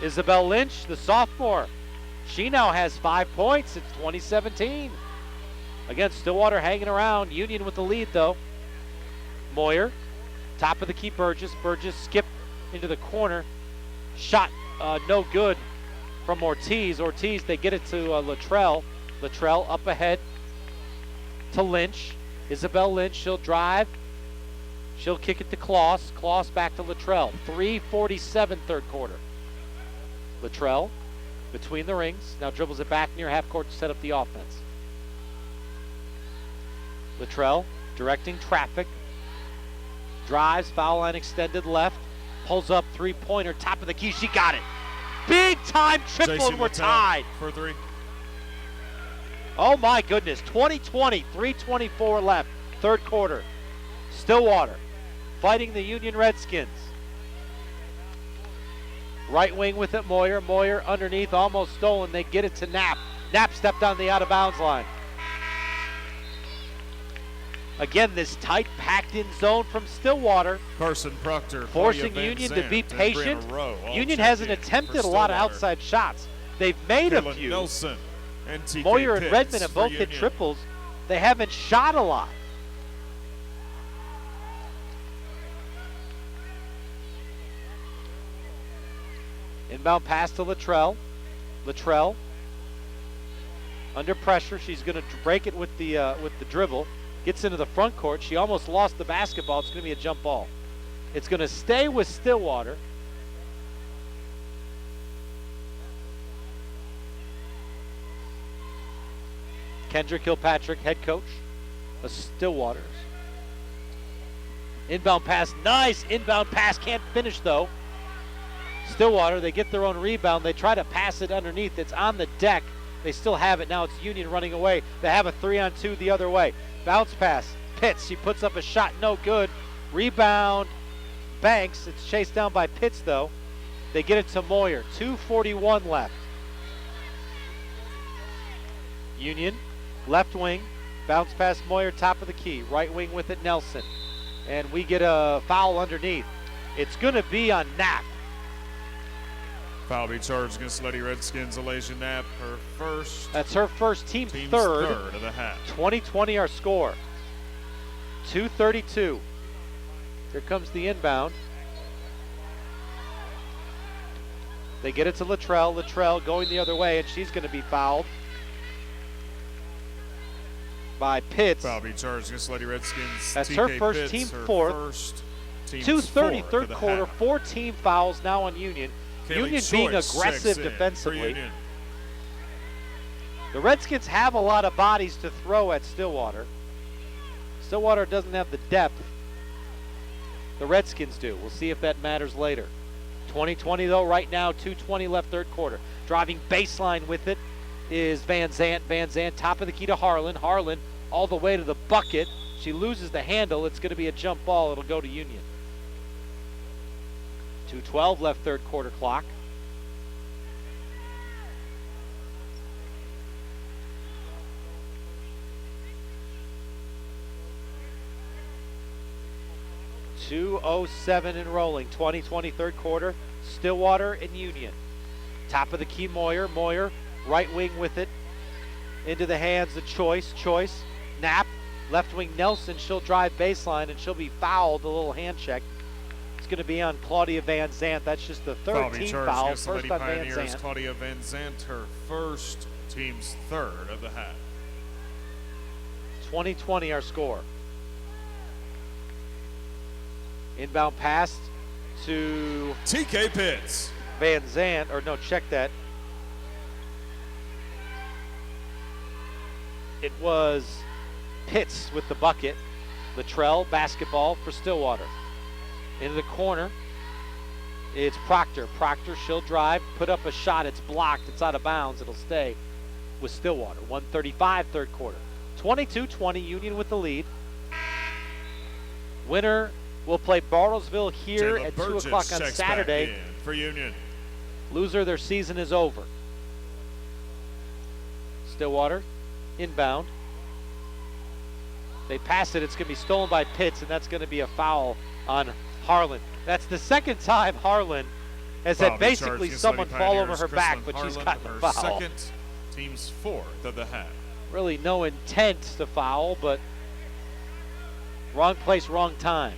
Isabel Lynch, the sophomore. She now has 5 points. It's 2017. Again, Stillwater hanging around. Union with the lead, though. Moyer, top of the key, Burgess. Burgess skip into the corner. Shot no good from Ortiz. Ortiz, they get it to Luttrell. Luttrell up ahead to Lynch. Isabel Lynch, she'll drive. She'll kick it to Kloss. Kloss back to Luttrell. 3:47 third quarter. Luttrell between the rings. Now dribbles it back near half court to set up the offense. Luttrell directing traffic. Drives, foul line extended left. Pulls up three-pointer, top of the key. She got it. Big time triple and we're tied. For 3. Oh my goodness, 20-20, 3:24 left, third quarter. Stillwater fighting the Union Redskins. Right wing with it, Moyer. Moyer underneath, almost stolen. They get it to Knapp. Knapp stepped on the out-of-bounds line. Again, this tight, packed-in zone from Stillwater. Carson Proctor, Forcing Claudia Van Union to Zandt, be and patient. Brianna Rowe, all Union checked hasn't in for attempted a lot of Stillwater. outside shots. They've made a Kaylin few. Nelson and TK Moyer and Pitts Redmond have for both hit Union. triples. They haven't shot a lot. Inbound pass to Luttrell. Luttrell under pressure. She's going to break it with the dribble. Gets into the front court. She almost lost the basketball. It's going to be a jump ball. It's going to stay with Stillwater. Kendra Kilpatrick, head coach of Stillwater. Inbound pass, nice inbound pass. Can't finish though. Stillwater, they get their own rebound. They try to pass it underneath. It's on the deck. They still have it. Now it's Union running away. They have a 3-on-2 the other way. Bounce pass. Pitts. She puts up a shot. No good. Rebound. Banks. It's chased down by Pitts, though. They get it to Moyer. 2:41 left. Union. Left wing. Bounce pass Moyer. Top of the key. Right wing with it, Nelson. And we get a foul underneath. It's going to be on Knapp. Foul be charged against Lady Redskins, Alasia Knapp, her first. That's her first, team's Team's third. third of the half. 20-20 our score. 2:32. Here comes the inbound. They get it to Luttrell. Luttrell going the other way, and she's going to be fouled by Pitts. Foul be charged against Lady Redskins. That's TK her first, Pitts, team her fourth. First, team's 2:30 fourth third of the quarter. half. 4 team fouls now on Union. Kaylee Union Choice being checks aggressive in defensively. for Union. The Redskins have a lot of bodies to throw at Stillwater. Stillwater doesn't have the depth. The Redskins do. We'll see if that matters later. 20-20 though, right now, 2:20 left third quarter. Driving baseline with it is Van Zandt. Van Zandt, top of the key to Harlan. Harlan all the way to the bucket. She loses the handle. It's going to be a jump ball. It'll go to Union. 2:12 left third quarter clock. .207 and rolling. 20-20 third quarter. Stillwater and Union. Top of the key, Moyer. Moyer, right wing with it. Into the hands of Choice. Choice, Knapp. Left wing Nelson. She'll drive baseline and she'll be fouled. A little hand check. It's going to be on Claudia Van Zandt. That's just the third team foul. Against the First Lady on Van Pioneers, Zandt. Claudia Van Zandt, her first, team's third of the half. 20-20 our score. Inbound pass to TK Pitts. Van Zandt, or no, check that. It was Pitts with the bucket. Latrell, basketball for Stillwater. Into the corner, it's Proctor. Proctor, she'll drive, put up a shot, it's blocked, it's out of bounds, it'll stay with Stillwater. 1:35 third quarter. 22-20, Union with the lead. Winner will play Bartlesville here Jayla at 2 Burgess o'clock on checks Saturday. back in for Union. Loser, their season is over. Stillwater, inbound. They pass it, it's going to be stolen by Pitts, and that's going to be a foul on Harlan. That's the second time Harlan has had Foul basically charged against someone Lady fall over Pioneers. her back, Kristen but she's Harlan, gotten her the foul. second, team's fourth of the half. Really no intent to foul, but wrong place, wrong time.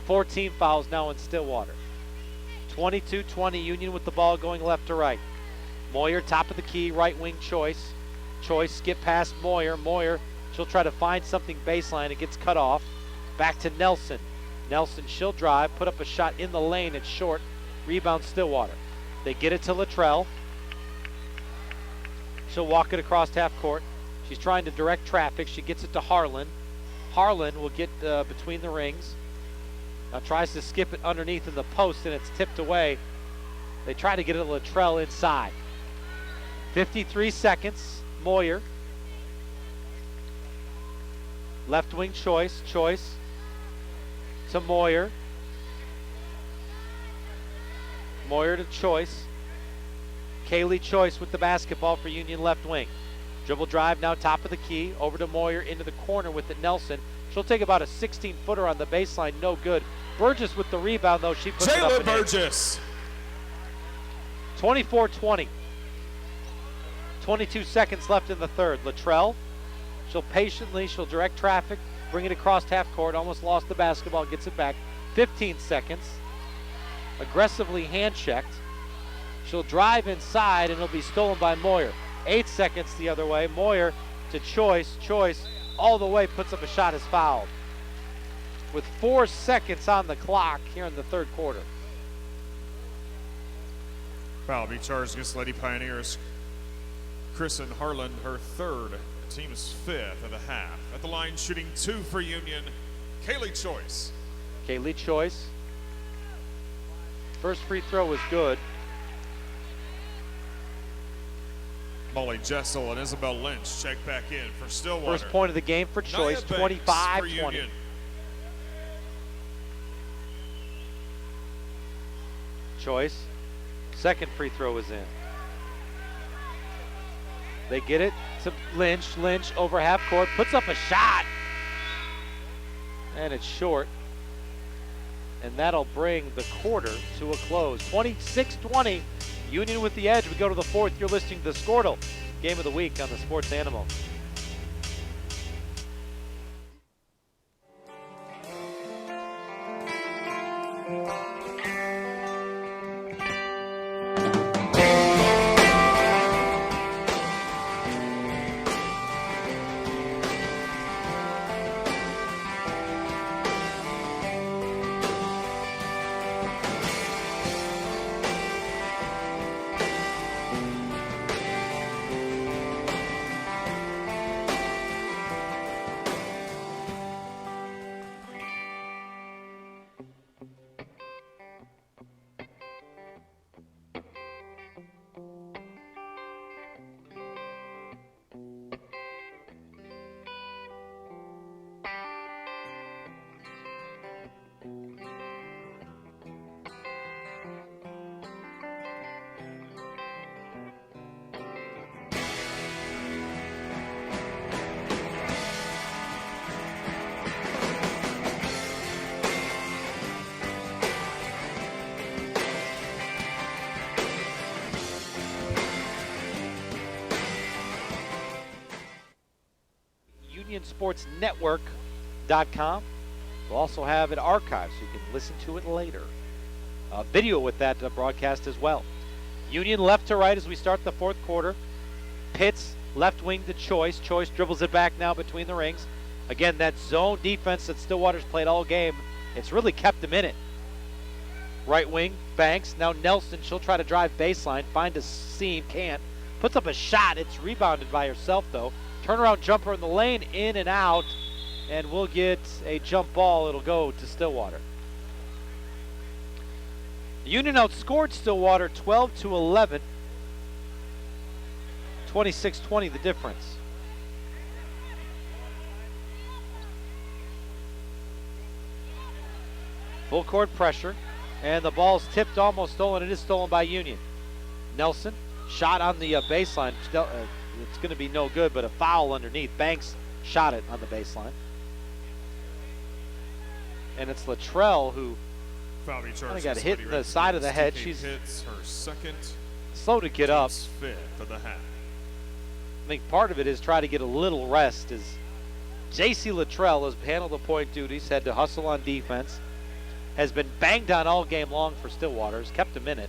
14 fouls now in Stillwater. 22-20, Union with the ball going left to right. Moyer, top of the key, right wing Choice. Choice skip past Moyer. Moyer, she'll try to find something baseline. It gets cut off. Back to Nelson. Nelson, she'll drive, put up a shot in the lane. It's short. Rebound Stillwater. They get it to Latrell. She'll walk it across half court. She's trying to direct traffic. She gets it to Harlan. Harlan will get between the rings. Now tries to skip it underneath in the post, and it's tipped away. They try to get it to Latrell inside. 53 seconds. Moyer. Left wing Choice. Choice to Moyer. Moyer to Choice. Kaylee Choice with the basketball for Union left wing. Dribble drive now top of the key. Over to Moyer into the corner with it Nelson. She'll take about a 16-footer on the baseline. No good. Burgess with the rebound, though. She puts it up Jayla and in. Burgess. 24-20. 22 seconds left in the third. Latrell, she'll direct traffic, bring it across half court, almost lost the basketball, gets it back. 15 seconds. Aggressively hand checked. She'll drive inside and it'll be stolen by Moyer. 8 seconds the other way. Moyer to Choice. Choice all the way, puts up a shot, is fouled. With 4 seconds on the clock here in the third quarter. Foul be charged against Lady Pioneers. Kristen Harlan, her third, team's fifth of the half. At the line, shooting 2 for Union, Kaylee Choice. Kaylee Choice. First free throw was good. Molly Jessel and Isabel Lynch check back in for Stillwater. First point of the game for Choice, Nia Banks for 25-20. Union. Choice. Second free throw is in. They get it to Lynch. Lynch over half court, puts up a shot. And it's short. And that'll bring the quarter to a close. 26-20, Union with the edge. We go to the fourth. You're listening to the Squirtle Game of the Week on the Sports Animal. UnionSportsNetwork.com. We'll also have it archived so you can listen to it later. Video with that broadcast as well. Union left to right as we start the fourth quarter. Pitts, left wing to Choice. Choice dribbles it back now between the rings. Again, that zone defense that Stillwater's played all game, it's really kept him in it. Right wing, Banks. Now Nelson, she'll try to drive baseline, find a seam, can't. Puts up a shot. It's rebounded by herself, though. Turnaround jumper in the lane, in and out, and we'll get a jump ball. It'll go to Stillwater. Union outscored Stillwater 12-11. 26-20 the difference. Full court pressure, and the ball's tipped, almost stolen. It is stolen by Union. Nelson, shot on the baseline. It's going to be no good, but a foul underneath. Banks shot it on the baseline. And it's Luttrell who kind of got hit in the side of the head. She's hits her second, slow to get up. fifth of the half. I think part of it is try to get a little rest, as J.C. Luttrell has handled the point duties, had to hustle on defense, has been banged on all game long for Stillwater, has kept him in it.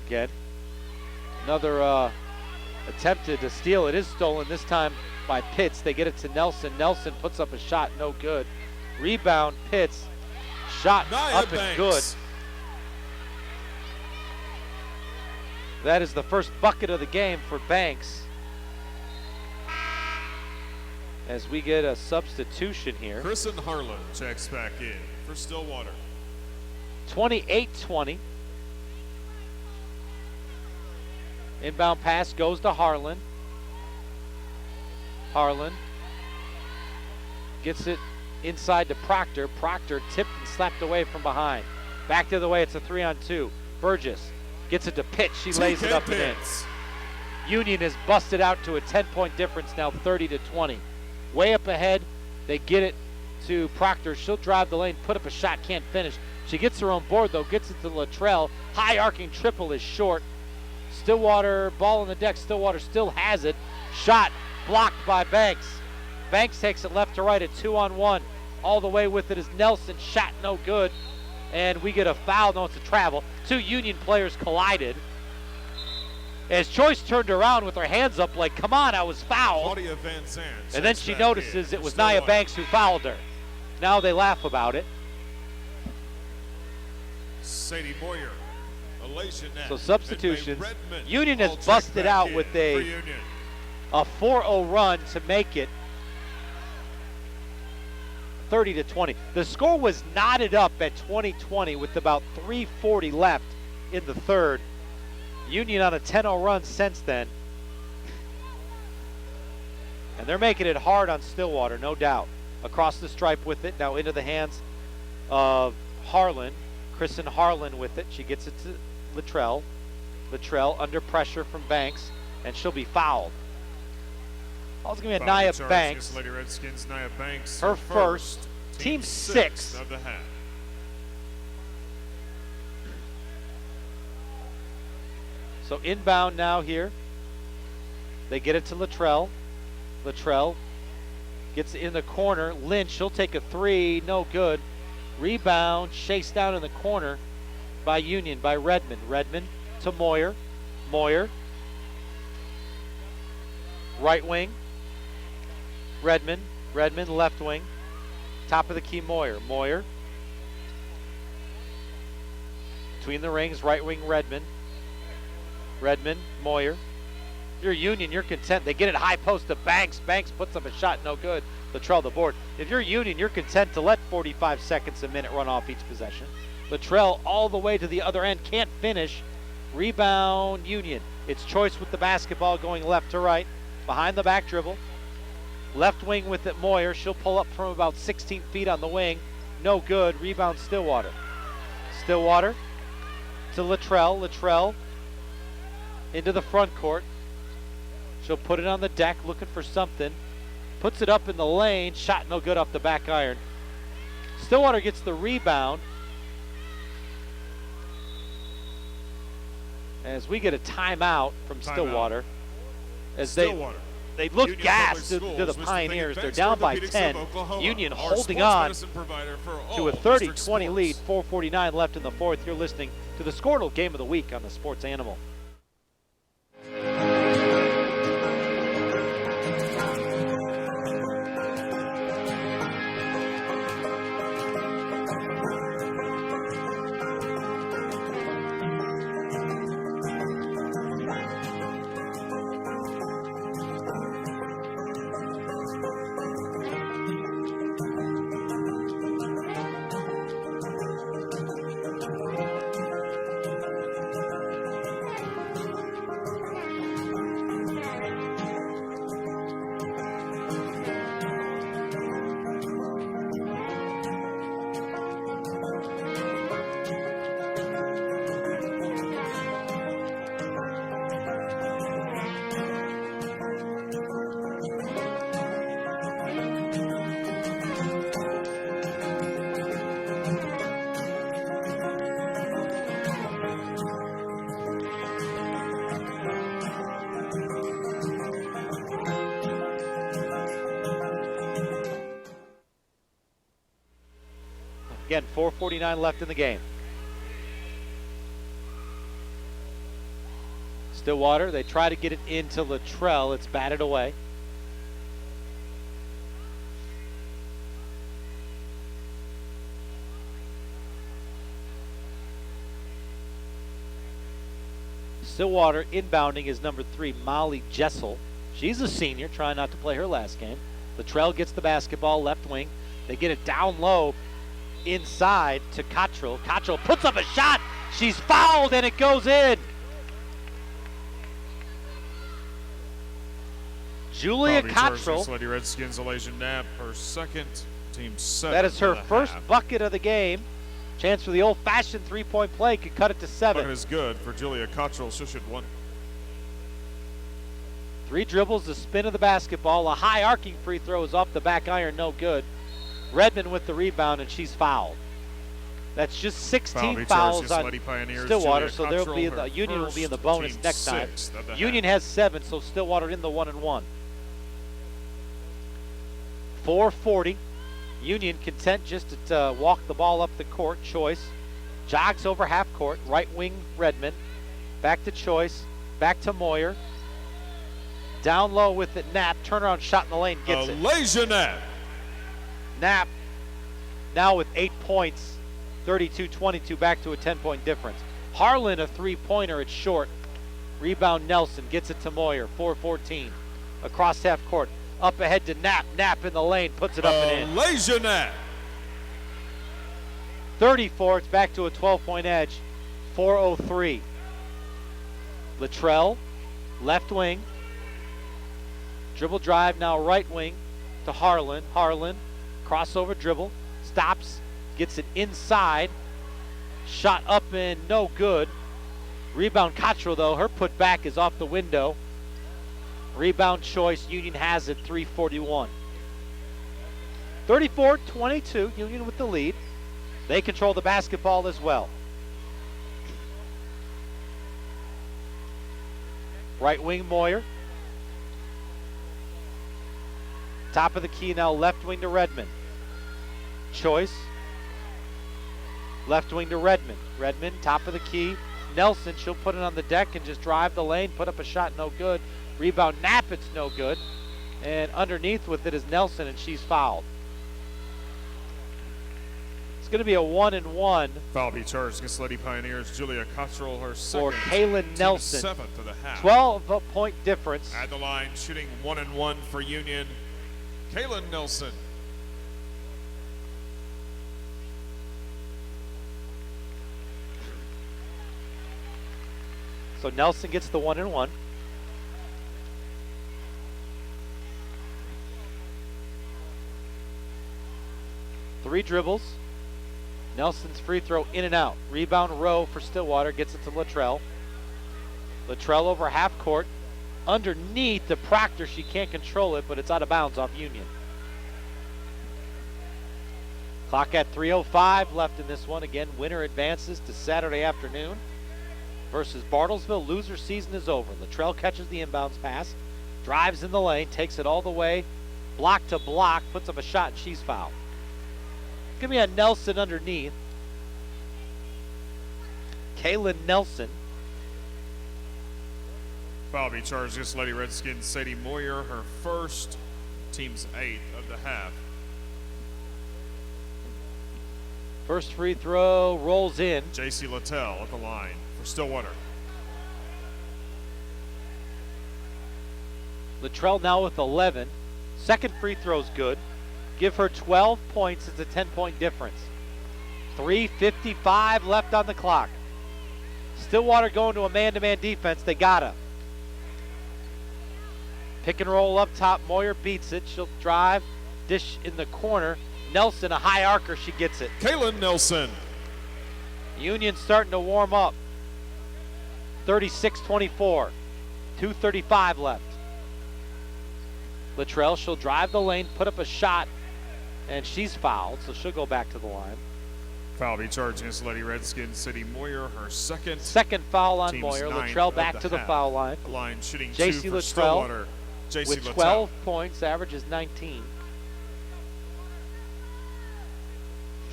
Again, another attempted to steal. It is stolen, this time by Pitts. They get it to Nelson. Nelson puts up a shot, no good. Rebound, Pitts. Shot up and good. That is the first bucket of the game for Banks. As we get a substitution here. Kristen Harlan checks back in for Stillwater. 28-20. Inbound pass goes to Harlan. Harlan gets it inside to Proctor. Proctor tipped and slapped away from behind. Back the other way, it's a 3-on-2. Burgess gets it to Pitts. She lays it up and in. Union is busted out to a 10-point difference now, 30-20. Way up ahead, they get it to Proctor. She'll drive the lane, put up a shot, can't finish. She gets her own board, though, gets it to Luttrell. High arcing triple is short. Stillwater, ball on the deck. Stillwater still has it. Shot blocked by Banks. Banks takes it left to right at 2-on-1. All the way with it is Nelson. Shot no good. And we get a foul. No, it's a travel. Two Union players collided. As Choice turned around with her hands up like, come on, I was fouled. And then she notices it was Nia Banks who fouled her. Now they laugh about it. Sadie Moyer. So substitutions. Union has busted out with a 4-0 run to make it 30-20. The score was knotted up at 20-20 with about 3:40 left in the third. Union on a 10-0 run since then. And they're making it hard on Stillwater, no doubt. Across the stripe with it, now into the hands of Harlan. Kristen Harlan with it. She gets it to Luttrell. Luttrell under pressure from Banks, and she'll be fouled. Ball's going to be at Nia Banks. Lady Redskins, Nia Banks. Her first, team sixth of the half. So inbound now here. They get it to Luttrell. Luttrell gets it in the corner. Lynch, she'll take a three, no good. Rebound, chased down in the corner by Union, by Redmond. Redmond to Moyer. Moyer. Right wing. Redmond. Redmond left wing. Top of the key, Moyer. Moyer. Between the rings, right wing, Redmond. Redmond, Moyer. If you're Union, you're content. They get it high post to Banks. Banks puts up a shot, no good. Luttrell the board. If you're Union, you're content to let 45 seconds a minute run off each possession. Luttrell all the way to the other end, can't finish. Rebound, Union. It's Choice with the basketball going left to right. Behind the back dribble. Left wing with it, Moyer. She'll pull up from about 16 feet on the wing. No good. Rebound, Stillwater. Stillwater to Luttrell. Luttrell into the front court. She'll put it on the deck, looking for something. Puts it up in the lane. Shot no good off the back iron. Stillwater gets the rebound. As we get a timeout from Stillwater. As they look Union gassed to Public the Schools, Pioneers. Mr. They're down by Orthopedics 10. of Oklahoma, Union our holding sports on medicine provider for all to a district 30-20 lead. sports. 4:49 left in the fourth. You're listening to the Squirtle Game of the Week on the Sports Animal. Again, 4:49 left in the game. Stillwater, they try to get it into Luttrell. It's batted away. Stillwater inbounding is number 3, Molly Jessel. She's a senior, trying not to play her last game. Luttrell gets the basketball, left wing. They get it down low inside to Cottrell. Cottrell puts up a shot. She's fouled and it goes in. Julia Cottrell. Lady Redskins, Alasia Knapp, her second, team 7. That is her for the first half. bucket of the game. Chance for the old-fashioned three-point play, could cut it to 7. Bucket is good for Julia Cottrell. She should win. 3 dribbles, the spin of the basketball. A high arcing free throw is off the back iron, no good. Redmond with the rebound, and she's fouled. That's just 16 fouls on Stillwater, so there'll be the Union will be in the bonus next time. Union has 7, so Stillwater in the 1-and-1. 4:40. Union content just to walk the ball up the court. Choice jogs over half court. Right wing Redmond. Back to Choice. Back to Moyer. Down low with it, Knapp. Turnaround shot in the lane. Gets it. Alasia Knapp. Knapp now with 8 points. 32-22, back to a 10-point difference. Harlan, a three-pointer. It's short. Rebound Nelson. Gets it to Moyer. 4:14. Across half court. Up ahead to Knapp. Knapp in the lane. Puts it up and in. Alasia Knapp. 34. It's back to a 12-point edge. 4:03. Luttrell, left wing. Dribble drive now right wing to Harlan. Harlan, crossover dribble. Stops. Gets it inside. Shot up and no good. Rebound Cottrell, though. Her put back is off the window. Rebound Choice. Union has it. 3:41. 34-22. Union with the lead. They control the basketball as well. Right wing Moyer. Top of the key now, left wing to Redmond. Choice. Left wing to Redmond. Redmond, top of the key. Nelson, she'll put it on the deck and just drive the lane, put up a shot, no good. Rebound Knapp, it's no good. And underneath with it is Nelson, and she's fouled. It's going to be a 1-and-1. Foul be charged against Lady Pioneers. Julia Cottrell, her second. For Kaylin Nelson. 7th of the half. 12-point difference. At the line, shooting 1-and-1 for Union. Kaylin Nelson. So Nelson gets the 1-and-1. Three dribbles. Nelson's free throw in and out. Rebound Rowe for Stillwater. Gets it to Luttrell. Luttrell over half court. Underneath the Proctor. She can't control it, but it's out of bounds off Union. Clock at 3:05 left in this one. Again, winner advances to Saturday afternoon versus Bartlesville. Loser season is over. Luttrell catches the inbounds pass. Drives in the lane. Takes it all the way. Block to block. Puts up a shot, and she's fouled. Give me a Nelson underneath. Kaylin Nelson. Foul be charged against Lady Redskins. Sadie Moyer, her first, team's 8th of the half. First free throw rolls in. J.C. Littell at the line for Stillwater. Luttrell now with 11. Second free throw's good. Give her 12 points. It's a 10-point difference. 3:55 left on the clock. Stillwater going to a man-to-man defense. They gotta. Pick and roll up top. Moyer beats it. She'll drive. Dish in the corner. Nelson, a high arcer. She gets it. Kaylin Nelson. Union starting to warm up. 36-24. 2:35 left. Luttrell, she'll drive the lane, put up a shot, and she's fouled, so she'll go back to the line. Foul be charged against Lady Redskins. Sadie Moyer, her second. Second foul on Team's Moyer. 9th Luttrell of back to the half. foul line. The line shooting 2 J.C. for Luttrell Stillwater. J.C. with Littell. 12 points, averages 19.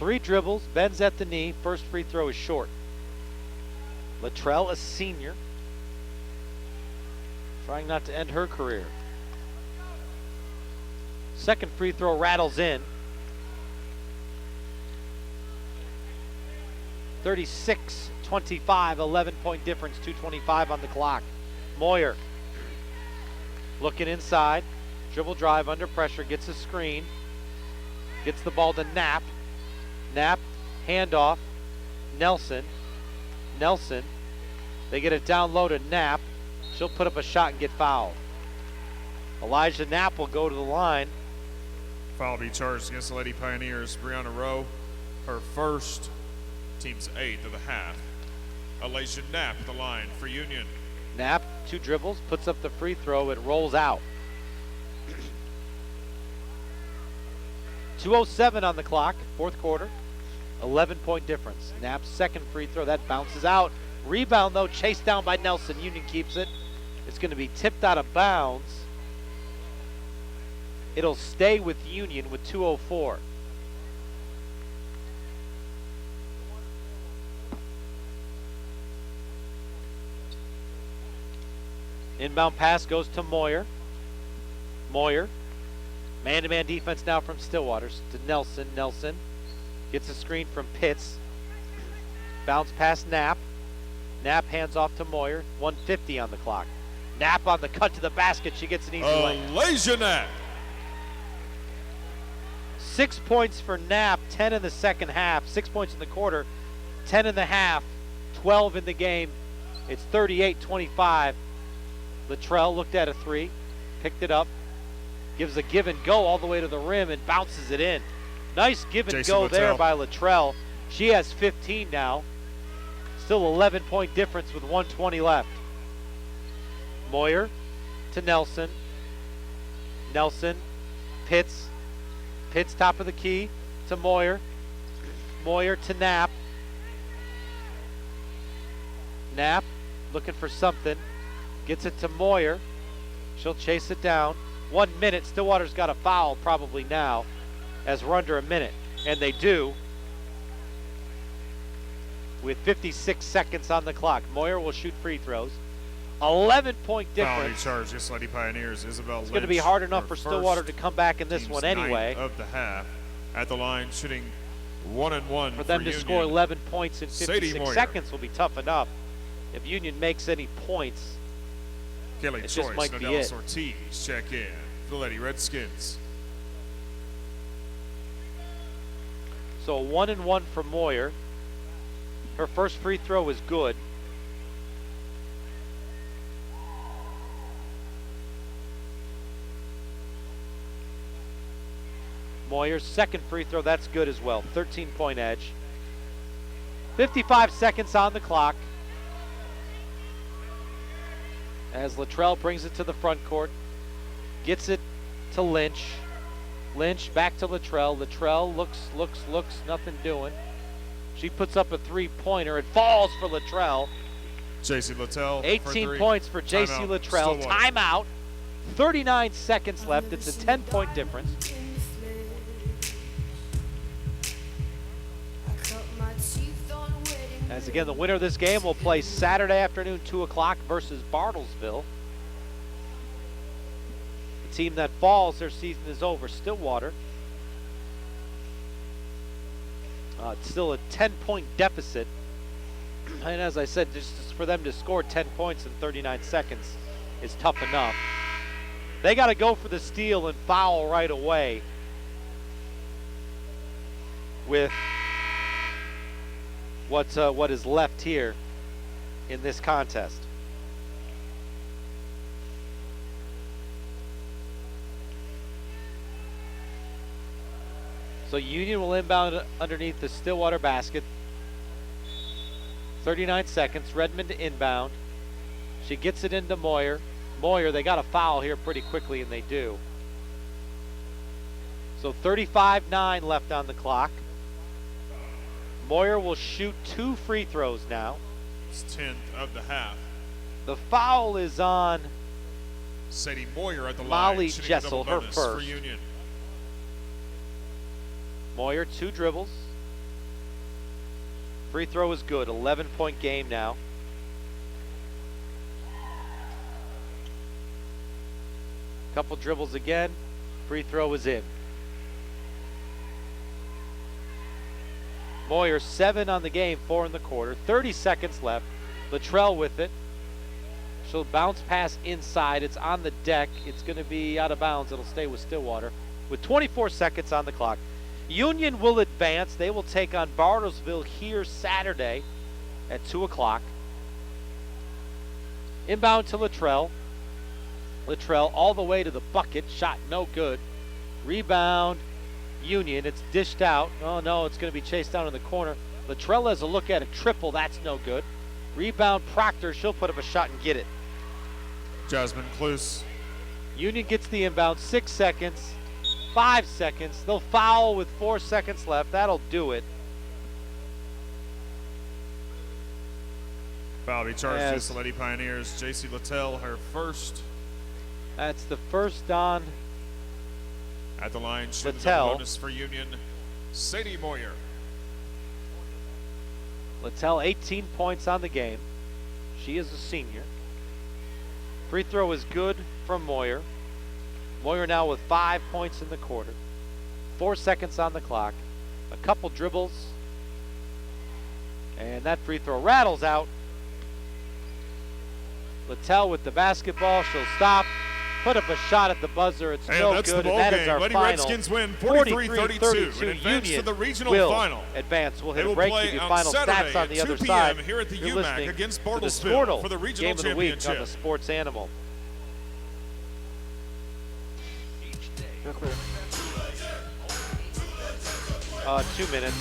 3 dribbles, bends at the knee. First free throw is short. Latrell, a senior, trying not to end her career. Second free throw rattles in. 36-25, 11-point difference, 2:25 on the clock. Moyer looking inside, dribble drive under pressure, gets a screen, gets the ball to Knapp. Knapp, handoff, Nelson. Nelson, they get it down low to Knapp. She'll put up a shot and get fouled. Elijah Knapp will go to the line. Foul be charged against the Lady Pioneers. Brianna Rowe, her first, team's 8th of the half. Elijah Knapp at the line for Union. Knapp, 2 dribbles, puts up the free throw, it rolls out. 2:07 on the clock, fourth quarter, 11-point difference. Knapp's second free throw, that bounces out. Rebound though, chased down by Nelson. Union keeps it. It's going to be tipped out of bounds. It'll stay with Union with 2:04. Inbound pass goes to Moyer. Moyer, man-to-man defense now from Stillwater to Nelson. Nelson gets a screen from Pitts. Bounce past Knapp. Knapp hands off to Moyer. 1:50 on the clock. Knapp on the cut to the basket. She gets an easy lay. Elijah Knapp. 6 points for Knapp, 10 in the second half. 6 points in the quarter, 10 in the half, 12 in the game. It's 38-25. Latrell looked at a 3, picked it up, gives a give and go all the way to the rim and bounces it in. Nice give and go there by Latrell. She has 15 now. Still 11-point difference with 1:20 left. Moyer to Nelson. Nelson, Pitts. Pitts top of the key to Moyer. Moyer to Knapp. Knapp looking for something. Gets it to Moyer. She'll chase it down. 1 minute. Stillwater's got a foul probably now as we're under a minute. And they do with 56 seconds on the clock. Moyer will shoot free throws. 11-point difference. Foul charge against Lady Pioneers. Isabel It's going to be Lynch, hard enough her for Stillwater to come back in this team's one anyway. 9th of the half. At the line, shooting 1-1 For them to Union. score 11 points in Sadie 56 Moyer. seconds will be tough enough. If Union makes any points, Kelly it just Choice, might be Nodelis it. Ortiz check in for the Lady Redskins. So a 1-1 for Moyer. Her first free throw is good. Moyer's second free throw, that's good as well. 13-point edge. 55 seconds on the clock. As Latrell brings it to the front court. Gets it to Lynch. Lynch back to Latrell. Latrell looks, nothing doing. She puts up a 3-pointer. It falls for Latrell. JC Littell. 18 points for JC Latrell. Timeout. 39 seconds left. It's a 10-point difference. As again, the winner of this game will play Saturday afternoon, 2 o'clock versus Bartlesville. The team that falls, their season is over. Stillwater. It's still a 10-point deficit. And as I said, just for them to score 10 points in 39 seconds is tough enough. They got to go for the steal and foul right away with what is left here in this contest. So Union will inbound underneath the Stillwater basket. 39 seconds. Redmond to inbound. She gets it into Moyer. Moyer, they got a foul here pretty quickly, and they do. So 35-9 left on the clock. Moyer will shoot 2 free throws now. It's 10th of the half. The foul is on Sadie Moyer at the Molly line. shooting a Jessel, double her bonus first. For Union. Moyer, 2 dribbles, Free throw is good. 11-point game now. Couple dribbles again. Free throw is in. Moyer 7 on the game, 4 in the quarter. 30 seconds left. Luttrell with it. She'll bounce pass inside. It's on the deck. It's going to be out of bounds. It'll stay with Stillwater with 24 seconds on the clock. Union will advance. They will take on Bartlesville here Saturday at 2 o'clock. Inbound to Luttrell. Luttrell all the way to the bucket. Shot no good. Rebound Union. It's dished out. Oh no, it's going to be chased down in the corner. Luttrell has a look at a triple. That's no good. Rebound Proctor. She'll put up a shot and get it. Jasmine Cluse. Union gets the inbound. 6 seconds. 5 seconds. They'll foul with 4 seconds left. That'll do it. Foul be charged against the Lady Pioneers. J.C. Littell, her first. That's the first on At the line, shooting the Littell. bonus for Union, Sadie Moyer. Littell, 18 points on the game. She is a senior. Free throw is good from Moyer. Moyer now with 5 points in the quarter. 4 seconds on the clock. A couple dribbles. And that free throw rattles out. Littell with the basketball. She'll stop. Put up a shot at the buzzer. It's And no that's good. the ball And that game. is our Lady final. Redskins win 43-32 and advance Union to the regional will final. advance. We'll They hit a will break. play Give you on final Saturday stats on the at other 2 side. p.m. here at the You're UMAC listening against to the Bartlesville Sportle for the regional game of the week on championship. the Sports Animal. You're clear. 2 minutes.